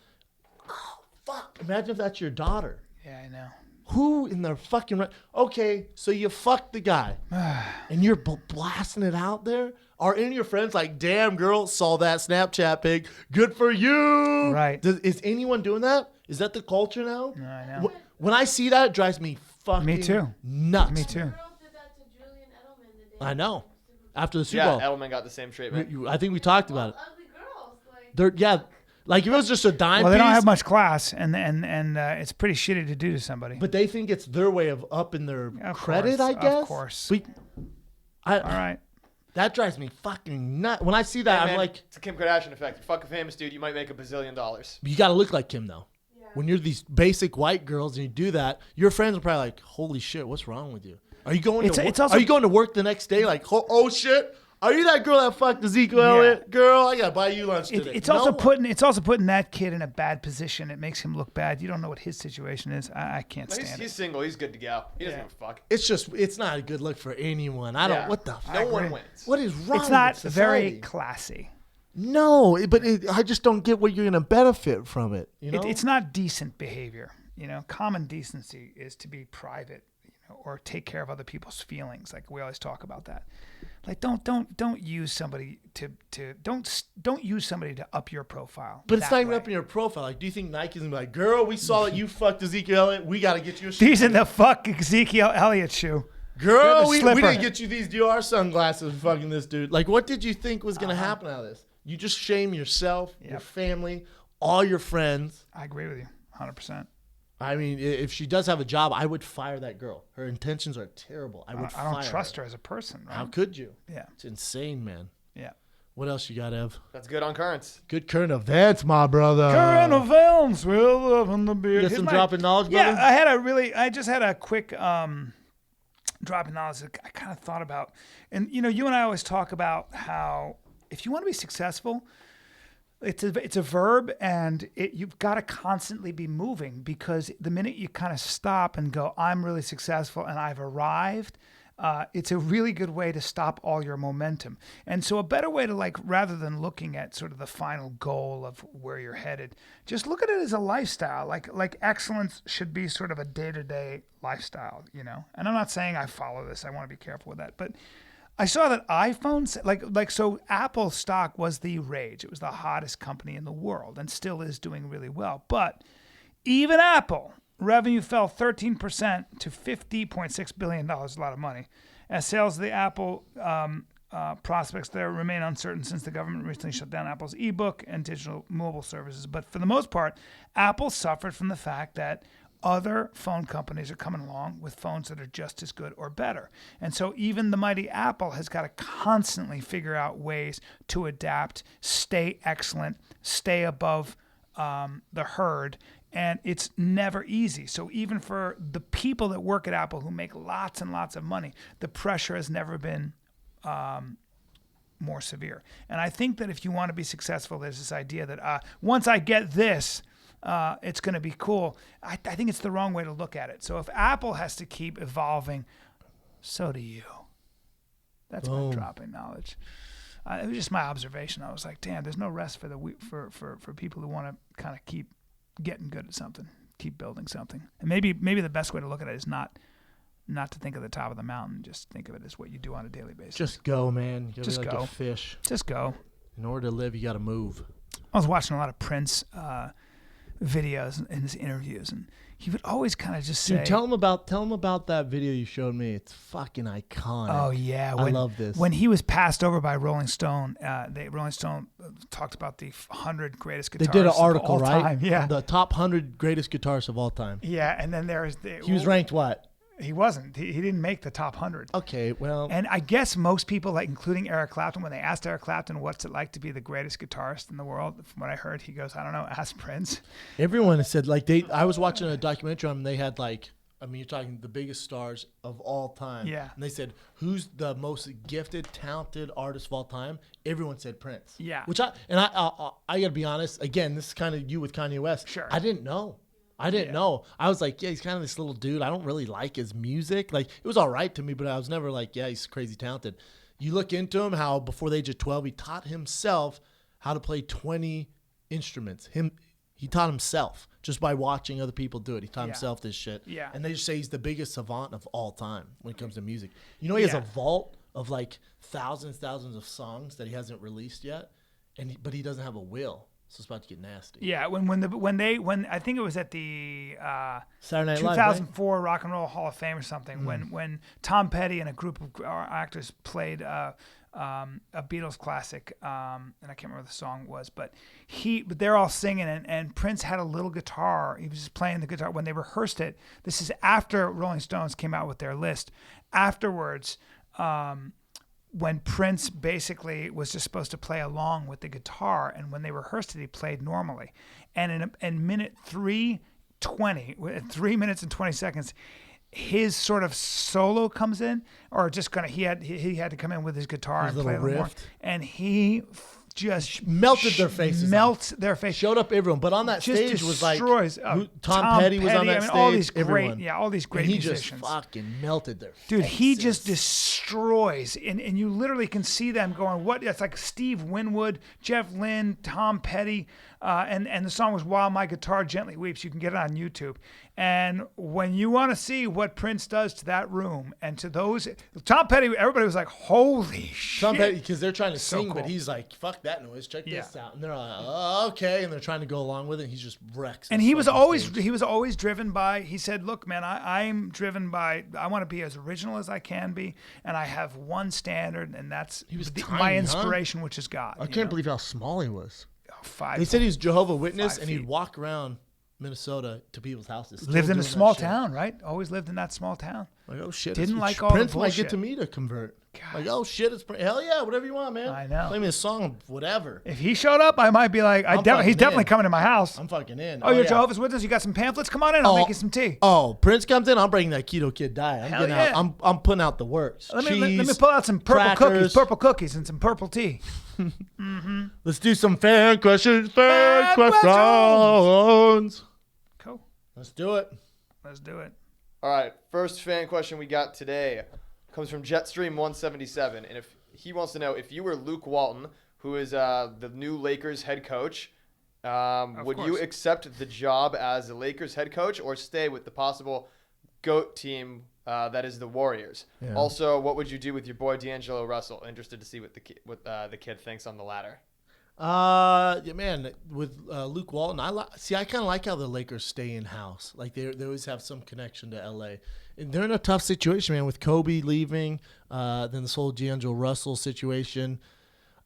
C: Oh, fuck. Imagine if that's your daughter.
A: Yeah, I know.
C: Who in the fucking... Okay, so you fucked the guy. And you're blasting it out there? Are any of your friends like, damn, girl, saw that Snapchat pic. Good for you.
A: Right.
C: Is anyone doing that? Is that the culture now?
A: No, I know.
C: When I see that, it drives me fucking
A: Me too.
C: nuts.
A: Me too.
C: I know. After the Super Bowl.
D: Yeah, Edelman got the same treatment.
C: I think we talked about it.
B: Ugly girls. Like,
C: Like if it was just a dime
A: Well, they don't
C: piece,
A: have much class, and it's pretty shitty to do to somebody.
C: but they think it's their way of upping their
A: Of
C: credit,
A: course,
C: I guess.
A: Of course.
C: All
A: All right.
C: That drives me fucking nuts. When I see that,
D: Hey,
C: I'm
D: man,
C: like,
D: it's a Kim Kardashian effect. You fuck a famous dude, you might make $1 billion.
C: you got to look like Kim, though.
B: Yeah.
C: When you're these basic white girls and you do that, your friends are probably like, holy shit, what's wrong with you? Are you going
A: It's
C: are you going to work the next day like, oh shit? Are you that girl that fucked Ezekiel Elliott? Girl, I got to buy you lunch today.
A: It's also putting that kid in a bad position. It makes him look bad. You don't know what his situation is. I can't
D: No,
A: stand
D: he's
A: it.
D: single. He's good to go. He doesn't
A: Yeah.
D: give a fuck.
C: It's not a good look for anyone. I don't,
D: Yeah.
C: what the
D: No
C: fuck?
D: one wins.
C: What is wrong
A: It's not
C: with
A: very
C: society?
A: classy.
C: No, but I just don't get what you're going to benefit from it. You know?
A: It's not decent behavior. You know, common decency is to be private, or take care of other people's feelings. Like we always talk about that. Like don't use somebody don't use somebody to up your profile.
C: But it's
A: that
C: not even
A: way.
C: up in your profile. Like, do you think Nike's gonna be like, girl, we saw that you fucked Ezekiel Elliott. We got to get you a shoe.
A: These are the fuck Ezekiel Elliott shoe.
C: Girl,
A: the
C: we
A: slipper.
C: didn't get you these Dior sunglasses for fucking this dude. Like, what did you think was going to happen out of this? You just shame yourself, your
A: Yep.
C: family, all your friends.
A: I agree with you 100%.
C: I mean, if she does have a job, I would fire that girl. Her intentions are terrible. I would fire
A: I don't trust her as a person. Right?
C: How could you?
A: Yeah.
C: It's insane, man.
A: Yeah.
C: What else you got, Ev?
D: That's good on currents.
C: Good current events, my brother.
A: Current events, we'll love on the beer.
C: You got
A: Here's
C: some
A: my-
C: dropping knowledge,
A: Yeah,
C: brother?
A: I just had a quick drop in knowledge that I kind of thought about. And, you and I always talk about how if you want to be successful, it's a verb, and you've got to constantly be moving, because the minute you kind of stop and go, I'm really successful and I've arrived, it's a really good way to stop all your momentum. And so a better way to, like, rather than looking at sort of the final goal of where you're headed, just look at it as a lifestyle. Like excellence should be sort of a day-to-day lifestyle, And I'm not saying I follow this. I want to be careful with that. But I saw that iPhones, so Apple stock was the rage. It was the hottest company in the world and still is doing really well. But even Apple, revenue fell 13% to $50.6 billion, a lot of money, as sales of the Apple prospects there remain uncertain since the government recently shut down Apple's ebook and digital mobile services. But for the most part, Apple suffered from the fact that other phone companies are coming along with phones that are just as good or better. And so even the mighty Apple has got to constantly figure out ways to adapt, stay excellent, stay above the herd. And it's never easy. So even for the people that work at Apple who make lots and lots of money, the pressure has never been more severe. And I think that if you want to be successful, there's this idea that once I get this, it's going to be cool. I think it's the wrong way to look at it. So if Apple has to keep evolving, so do you. That's my dropping knowledge. It was just my observation. I was like, damn, there's no rest for people who want to kind of keep getting good at something, keep building something. And maybe the best way to look at it is not to think of the top of the mountain. Just think of it as what you do on a daily basis.
C: Just go, man. You
A: Just
C: gotta be
A: go.
C: like a fish.
A: Just go.
C: In order to live, you got to move.
A: I was watching a lot of Prince videos and his interviews, and he would always kind of just say,
C: Dude, tell him about that video you showed me. It's fucking iconic.
A: "Oh yeah,
C: I love this."
A: When he was passed over by Rolling Stone, Rolling Stone talked about the 100 greatest guitarists.
C: They did an
A: of
C: article,
A: all
C: right?
A: time. Yeah,
C: The top 100 greatest guitarists of all time.
A: yeah, and then
C: He was ranked what?
A: He wasn't. He didn't make the top 100.
C: Okay, well,
A: And I guess most people, like including Eric Clapton, when they asked Eric Clapton what's it like to be the greatest guitarist in the world, from what I heard, he goes, I don't know, ask Prince.
C: everyone has said like I was watching a documentary on them. They had like, I mean, you're talking the biggest stars of all time.
A: Yeah.
C: And they said, who's the most gifted, talented artist of all time? Everyone said Prince.
A: Yeah.
C: Which I gotta be honest. Again, this is kind of you with Kanye West.
A: Sure.
C: I didn't know. I didn't know. I was like, yeah, he's kind of this little dude. I don't really like his music. Like, it was all right to me, but I was never like, yeah, he's crazy talented. You look into him, how before the age of 12, he taught himself how to play 20 instruments. He taught himself just by watching other people do it. He taught himself this shit.
A: Yeah.
C: And they just say he's the biggest savant of all time when it comes to music. You know, he has a vault of like thousands of songs that he hasn't released yet, but he doesn't have a will. So it's about to get nasty.
A: Yeah, when I think it was at the
C: Saturday Night Live,
A: 2004 Rock and Roll Hall of Fame or something, when Tom Petty and a group of actors played a Beatles classic, and I can't remember what the song was, but they're all singing, and Prince had a little guitar. He was just playing the guitar when they rehearsed it. This is after Rolling Stones came out with their list. Afterwards, when Prince basically was just supposed to play along with the guitar, and when they rehearsed it, he played normally. And in minute 3:20, 3 minutes and 20 seconds, his sort of solo comes in, or just kind of he had to come in with his guitar and play a little more, and he just
C: melted their faces.
A: Melts their face.
C: Showed up everyone, but on that
A: just
C: stage was like
A: Tom
C: Petty was on that stage.
A: All these
C: everyone.
A: great, all these great
C: and he
A: musicians.
C: Just fucking melted their
A: Dude,
C: faces.
A: he just destroys, and you literally can see them going, what? It's like Steve Winwood, Jeff Lynne, Tom Petty, and the song was While My Guitar Gently Weeps. You can get it on YouTube. And when you want to see what Prince does to that room and to those, Tom Petty, everybody was like, holy shit.
C: Tom Petty, because they're trying to
A: So
C: sing,
A: cool.
C: but he's like, fuck that noise, check this out. And they're like, oh, okay. And they're trying to go along with it. And he just wrecks.
A: And he was always driven by, he said, look, man, I'm driven by, I want to be as original as I can be. And I have one standard, and that's my inspiration, which is God.
C: I can't believe how small he was.
A: They
C: said he was Jehovah's Witness, and he'd walk around Minnesota to people's houses.
A: Lived in a small town, right? Always lived in that small town.
C: Like, oh shit!
A: Didn't like all
C: Prince
A: the
C: might
A: bullshit.
C: get to me to convert. God. Like, oh shit! Hell yeah! Whatever you want, man.
A: I know.
C: Play me a song, whatever.
A: If he showed up, I might be like, he's definitely coming to my house.
C: I'm fucking in.
A: Oh, you're Jehovah's Witness? You got some pamphlets? Come on in. I'll make you some tea.
C: Oh, Prince comes in. I'm breaking that keto kid diet. I'm putting out the works.
A: Let me pull out some purple cookies, and some purple tea.
C: Mm-hmm. Let's do some fan questions. Fan questions.
A: Cool.
C: Let's do it.
D: All right, first fan question we got today comes from Jetstream177, and if he wants to know if you were Luke Walton, who is the new Lakers head coach, would you accept the job as the Lakers head coach or stay with the possible GOAT team that is the Warriors? Yeah. Also, what would you do with your boy D'Angelo Russell? Interested to see what the kid thinks on the latter.
C: Yeah, man, with Luke Walton, I kind of like how the Lakers stay in house. Like they always have some connection to LA. And they're in a tough situation, man, with Kobe leaving, then this whole D'Angelo Russell situation.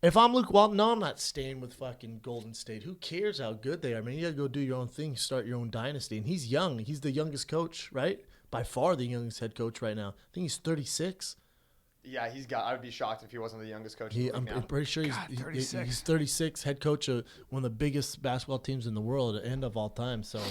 C: If I'm Luke Walton, no, I'm not staying with fucking Golden State. Who cares how good they are? I mean, you got to go do your own thing, start your own dynasty. And he's young. He's the youngest coach, right? By far the youngest head coach right now. I think he's 36.
D: Yeah, I would be shocked if he wasn't the youngest coach.
C: I'm pretty sure he's 36, head coach of one of the biggest basketball teams in the world, end of all time. So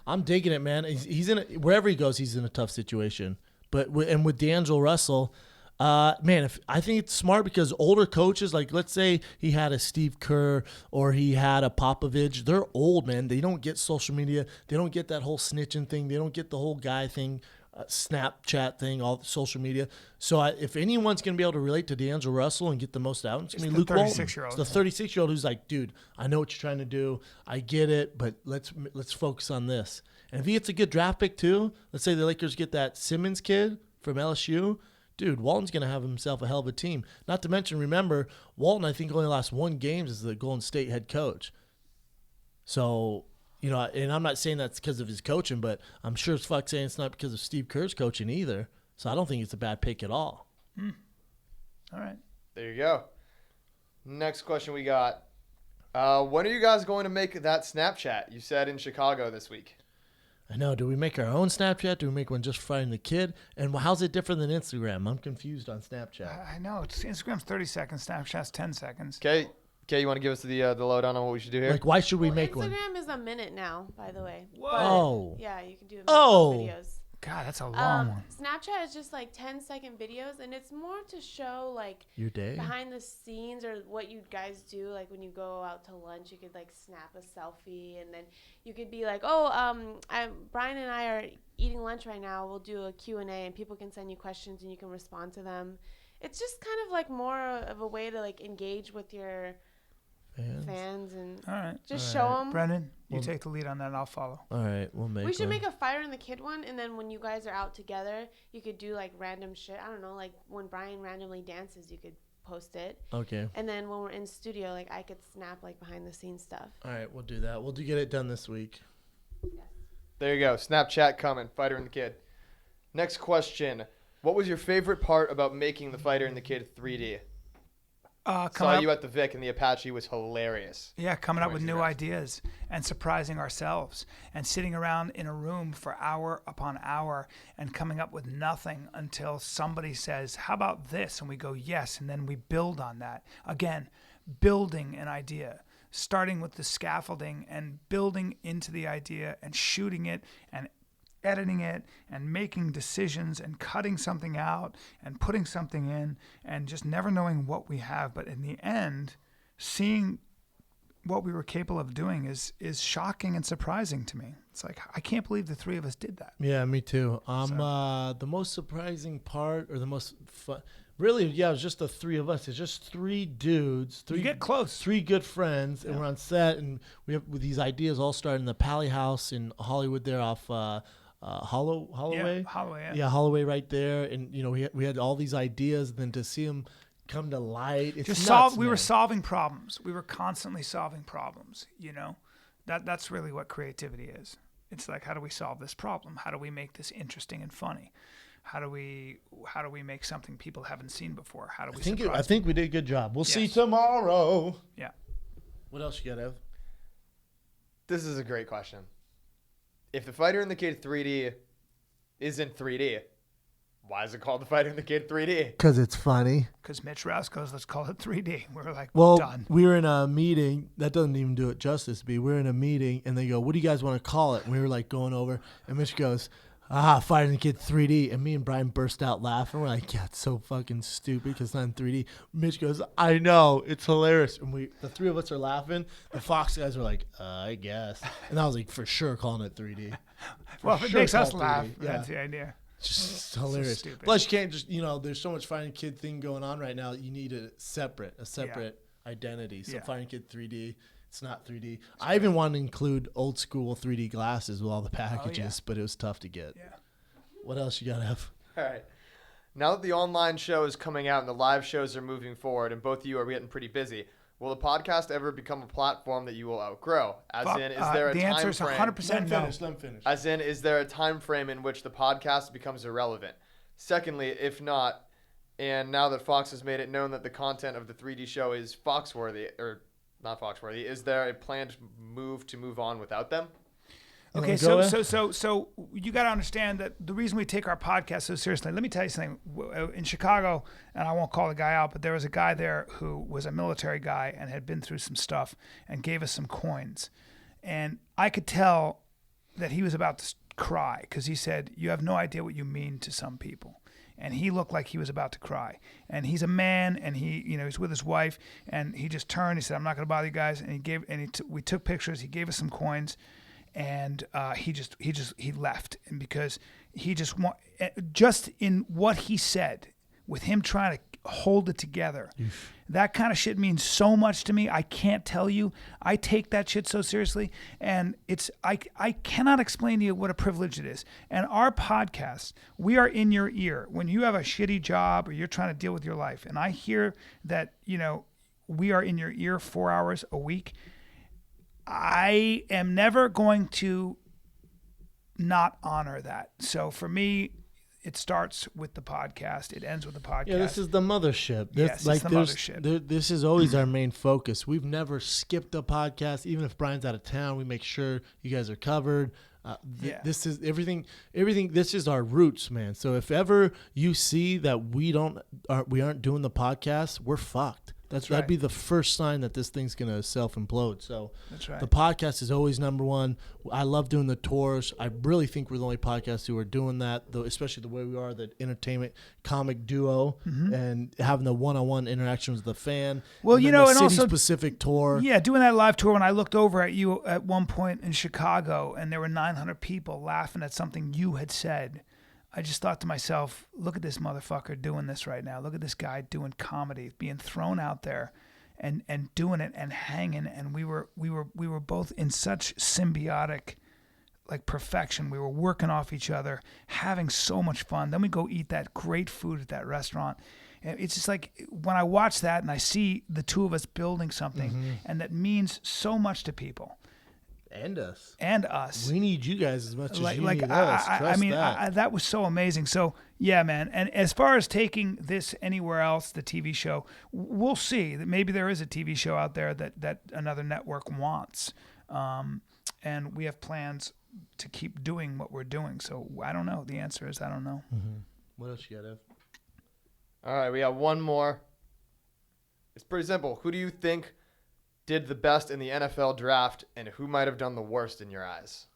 C: I'm digging it, man. He's wherever he goes, he's in a tough situation. But with D'Angelo Russell, man, I think it's smart because older coaches, like let's say he had a Steve Kerr or he had a Popovich, they're old, man. They don't get social media. They don't get that whole snitching thing. They don't get the whole guy thing. Snapchat thing, all the social media. So if anyone's going to be able to relate to D'Angelo Russell and get the most out, it's going to be Luke Walton. It's the 36-year-old who's like, dude, I know what you're trying to do. I get it, but let's focus on this. And if he gets a good draft pick too, let's say the Lakers get that Simmons kid from LSU, dude, Walton's going to have himself a hell of a team. Not to mention, remember, Walton, I think, only lost 1 game as the Golden State head coach. So... and I'm not saying that's because of his coaching, but I'm sure as fuck saying it's not because of Steve Kerr's coaching either. So I don't think it's a bad pick at all.
A: All right.
D: There you go. Next question we got. When are you guys going to make that Snapchat you said in Chicago this week?
C: I know. Do we make our own Snapchat? Do we make one just for finding the kid? And how's it different than Instagram? I'm confused on Snapchat.
A: I know. Instagram's 30 seconds. Snapchat's 10 seconds.
D: Okay, you want to give us the lowdown on what we should do here?
C: Like, why should we make one?
B: Instagram is a minute now, by the way.
C: Whoa.
B: Yeah, you can do videos.
A: God, that's a long one.
B: Snapchat is just like 10-second videos, and it's more to show like
C: your day
B: behind the scenes or what you guys do. Like when you go out to lunch, you could like snap a selfie, and then you could be like, Bryan and I are eating lunch right now. We'll do a Q&A, and people can send you questions, and you can respond to them. It's just kind of like more of a way to like engage with your fans and just show them.
A: Brendan, you take the lead on that and I'll follow.
C: All right, we
B: should make a Fire in the Kid one, and then when you guys are out together, you could do like random shit. I don't know, like when Bryan randomly dances, you could post it.
C: Okay.
B: And then when we're in studio, like I could snap like behind the scenes stuff.
C: All right, we'll do that. We'll get it done this week.
D: There you go. Snapchat coming. Fighter and the Kid. Next question. What was your favorite part about making the Fighter and the Kid 3D? Saw you at the Vic, and the Apache was hilarious.
A: Yeah, coming up with new ideas and surprising ourselves and sitting around in a room for hour upon hour and coming up with nothing until somebody says, how about this? And we go, yes, and then we build on that. Again, building an idea, starting with the scaffolding and building into the idea and shooting it and editing it and making decisions and cutting something out and putting something in and just never knowing what we have. But in the end, seeing what we were capable of doing is shocking and surprising to me. It's like, I can't believe the three of us did that.
C: Yeah, me too. The most surprising part or the most fun, really, yeah, it was just the three of us. It's just three dudes.
A: You get close.
C: Three good friends, and we're on set, and we have these ideas all started in the Pally House in Hollywood there off Holloway.
A: Yeah, Holloway,
C: Yeah, Holloway right there. And, we had all these ideas, and then to see them come to light, it's
A: just
C: nuts,
A: we were solving problems. We were constantly solving problems, That's really what creativity is. It's like, how do we solve this problem? How do we make this interesting and funny? How do we make something people haven't seen before? How do we
C: I think we did a good job. We'll see tomorrow.
A: Yeah.
C: What else you got, Ev?
D: This is a great question. If the Fighter and the Kid 3D isn't 3D, why is it called the Fighter and the Kid 3D?
C: Because it's funny.
A: Because Mitch Rouse goes, let's call it 3D. We're like,
C: well,
A: done.
C: We were in a meeting. That doesn't even do it justice, B. We're in a meeting, and they go, what do you guys want to call it? And we were like going over, and Mitch goes, Fighter and the Kid 3D. And me and Bryan burst out laughing. We're like, yeah, it's so fucking stupid because it's not in 3D. Mitch goes, I know. It's hilarious. And the three of us are laughing. The Fox guys were like, I guess. And I was like, for sure calling it 3D.
A: Well, if it makes us laugh, that's the idea.
C: Just hilarious.
A: So stupid.
C: Plus, you can't just, there's so much Fighter and Kid thing going on right now. You need a separate identity. So Fighter and Kid 3D. It's not 3D. I even wanted to include old school 3D glasses with all the packages, but it was tough to get.
A: Yeah.
C: What else you got to have?
D: All right. Now that the online show is coming out and the live shows are moving forward and both of you are getting pretty busy, will the podcast ever become a platform that you will outgrow? Is there a
A: the answer is 100% no.
C: Let him finish.
D: As in, is there a time frame in which the podcast becomes irrelevant? Secondly, if not, and now that Fox has made it known that the content of the 3D show is Foxworthy, or not Foxworthy, is there a planned move to move on without them?
A: Okay, so you got to understand that the reason we take our podcast so seriously, let me tell you something. In Chicago, and I won't call the guy out, but there was a guy there who was a military guy and had been through some stuff and gave us some coins. And I could tell that he was about to cry because he said, you have no idea what you mean to some people. And he looked like he was about to cry. And he's a man, and he's with his wife, and he just turned. He said, "I'm not going to bother you guys." And we took pictures. He gave us some coins, and he left. And because he just in what he said, with him trying to hold it together, that kind of shit means so much to me. I can't tell you. I take that shit so seriously, and I cannot explain to you what a privilege it is. And our podcast, we are in your ear when you have a shitty job or you're trying to deal with your life. And I hear that we are in your ear 4 hours a week. I am never going to not honor that. So for me, it starts with the podcast. It ends with the podcast.
C: Yeah, this is the mothership.
A: Yes, it's the mothership.
C: This is always our main focus. We've never skipped a podcast. Even if Bryan's out of town, we make sure you guys are covered. This is everything. This is our roots, man. So if ever you see that we aren't doing the podcast, we're fucked. That'd be the first sign that this thing's gonna self-implode. So
A: that's right.
C: The podcast is always number one. I love doing the tours. I really think we're the only podcast who are doing that, though, especially the way we are, the entertainment comic duo, and having the one-on-one interactions with the fan.
A: Well,
C: and also specific tour.
A: Yeah, doing that live tour. When I looked over at you at one point in Chicago, and there were 900 people laughing at something you had said, I just thought to myself, look at this motherfucker doing this right now. Look at this guy doing comedy, being thrown out there and doing it and hanging. And we were both in such symbiotic like perfection. We were working off each other, having so much fun. Then we go eat that great food at that restaurant. And it's just like when I watch that and I see the two of us building something, and that means so much to people.
C: And us.
A: And us.
C: We need you guys as much as you
A: like
C: need us.
A: I mean, that was so amazing. So, yeah, man. And as far as taking this anywhere else, the TV show, we'll see. That maybe there is a TV show out there that another network wants. And we have plans to keep doing what we're doing. So, I don't know. The answer is I don't know.
C: Mm-hmm. What else you got, Ev?
D: All right, we got one more. It's pretty simple. Who do you think did the best in the NFL draft, and who might have done the worst in your eyes?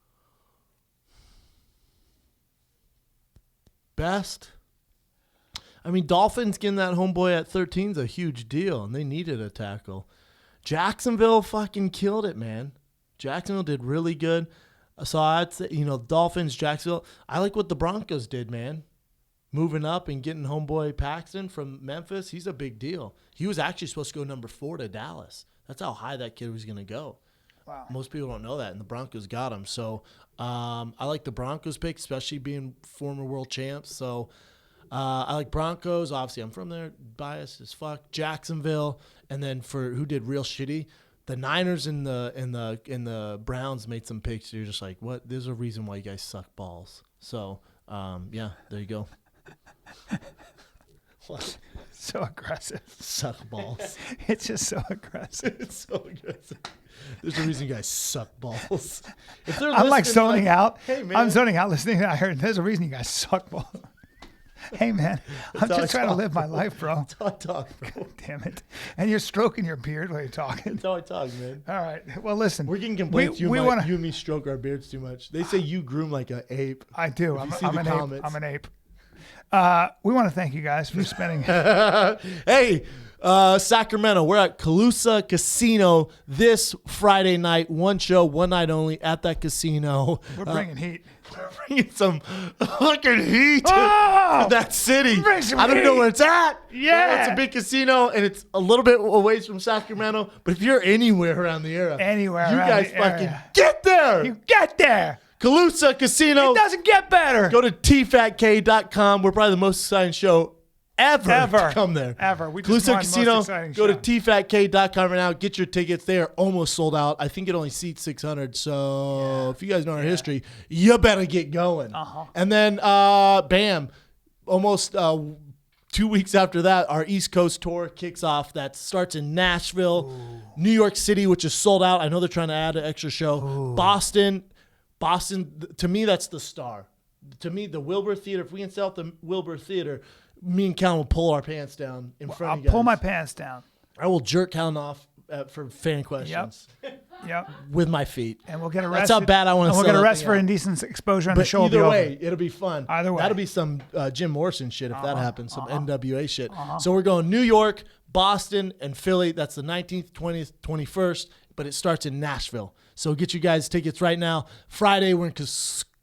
C: Best? I mean, Dolphins getting that homeboy at 13 is a huge deal, and they needed a tackle. Jacksonville fucking killed it, man. Jacksonville did really good. So I'd say, Dolphins, Jacksonville. I like what the Broncos did, man. Moving up and getting homeboy Paxton from Memphis, he's a big deal. He was actually supposed to go number 4 to Dallas. That's how high that kid was going to go.
A: Wow.
C: Most people don't know that, and the Broncos got him. So I like the Broncos pick, especially being former world champs. So I like Broncos. Obviously, I'm from there, biased as fuck. Jacksonville, and then for who did real shitty, the Niners and the Browns made some picks. You're just like, what? There's a reason why you guys suck balls. So yeah, there you go. What?
A: So aggressive.
C: Suck balls.
A: It's just so aggressive.
C: It's so aggressive. There's a reason you guys suck balls. If they're
A: I'm like
C: listening,
A: zoning out.
C: Hey, man.
A: I'm zoning out listening. I heard there's a reason you guys suck balls. Hey, man. I'm
C: how I
A: just trying to
C: talk,
A: live my
C: bro.
A: life, bro.
C: That's how I talk, bro.
A: God damn it. And you're stroking your beard while you're talking.
C: That's how I talk, man.
A: All right. Well, listen.
C: We're getting complaints you
A: wanna,
C: and me stroke our beards too much. They say you groom like an ape.
A: I do.
C: If
A: I'm
C: you see
A: an
C: the
A: ape.
C: comments.
A: I'm an ape. We want to thank you guys for spending.
C: Hey, Sacramento, we're at Calusa Casino this Friday night. One show, one night only at that casino.
A: We're bringing heat.
C: We're bringing some fucking heat
A: Oh!
C: to that city.
A: Bring some
C: I don't know
A: heat.
C: where it's at.
A: Yeah.
C: It's a big casino, and it's a little bit away from Sacramento. But if you're anywhere around the area, you
A: around
C: guys
A: the
C: fucking
A: area.
C: get there.
A: You get there.
C: Calusa Casino.
A: It doesn't get better.
C: Go to tfatk.com. We're probably the most exciting show ever to come there.
A: Ever. We just
C: Calusa
A: won
C: Casino.
A: most exciting
C: Go
A: show.
C: to tfatk.com right now. Get your tickets. They are almost sold out. I think it only seats 600. So if you guys know our history, you better get going. And then, bam, almost 2 weeks after that, our East Coast tour kicks off. That starts in Nashville, New York City, which is sold out. I know they're trying to add an extra show. Boston, to me, that's the star. To me, the Wilbur Theater, if we can sell out the Wilbur Theater, me and Callan will pull our pants down in front
A: I'll
C: of you guys.
A: pull my pants down.
C: I will jerk Callan off for fan questions
A: Yep.
C: with my feet.
A: And we'll get arrested.
C: That's how bad I want to
A: And
C: sell
A: we'll get
C: that
A: arrested
C: thing
A: for
C: out.
A: indecent exposure, and the
C: But
A: show will be
C: either
A: over.
C: way, it'll be fun.
A: Either way.
C: That'll be some Jim Morrison shit if that happens, some NWA shit. So we're going New York, Boston, and Philly. That's the 19th, 20th, 21st, but it starts in Nashville. So get you guys tickets right now. Friday, we're in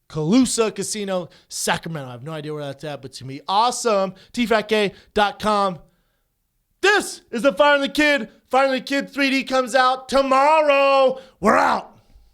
C: Calusa Casino, Sacramento. I have no idea where that's at, but it's going to be awesome. tfatk.com. This is the Fire and the Kid. Fire and the Kid 3D comes out tomorrow. We're out.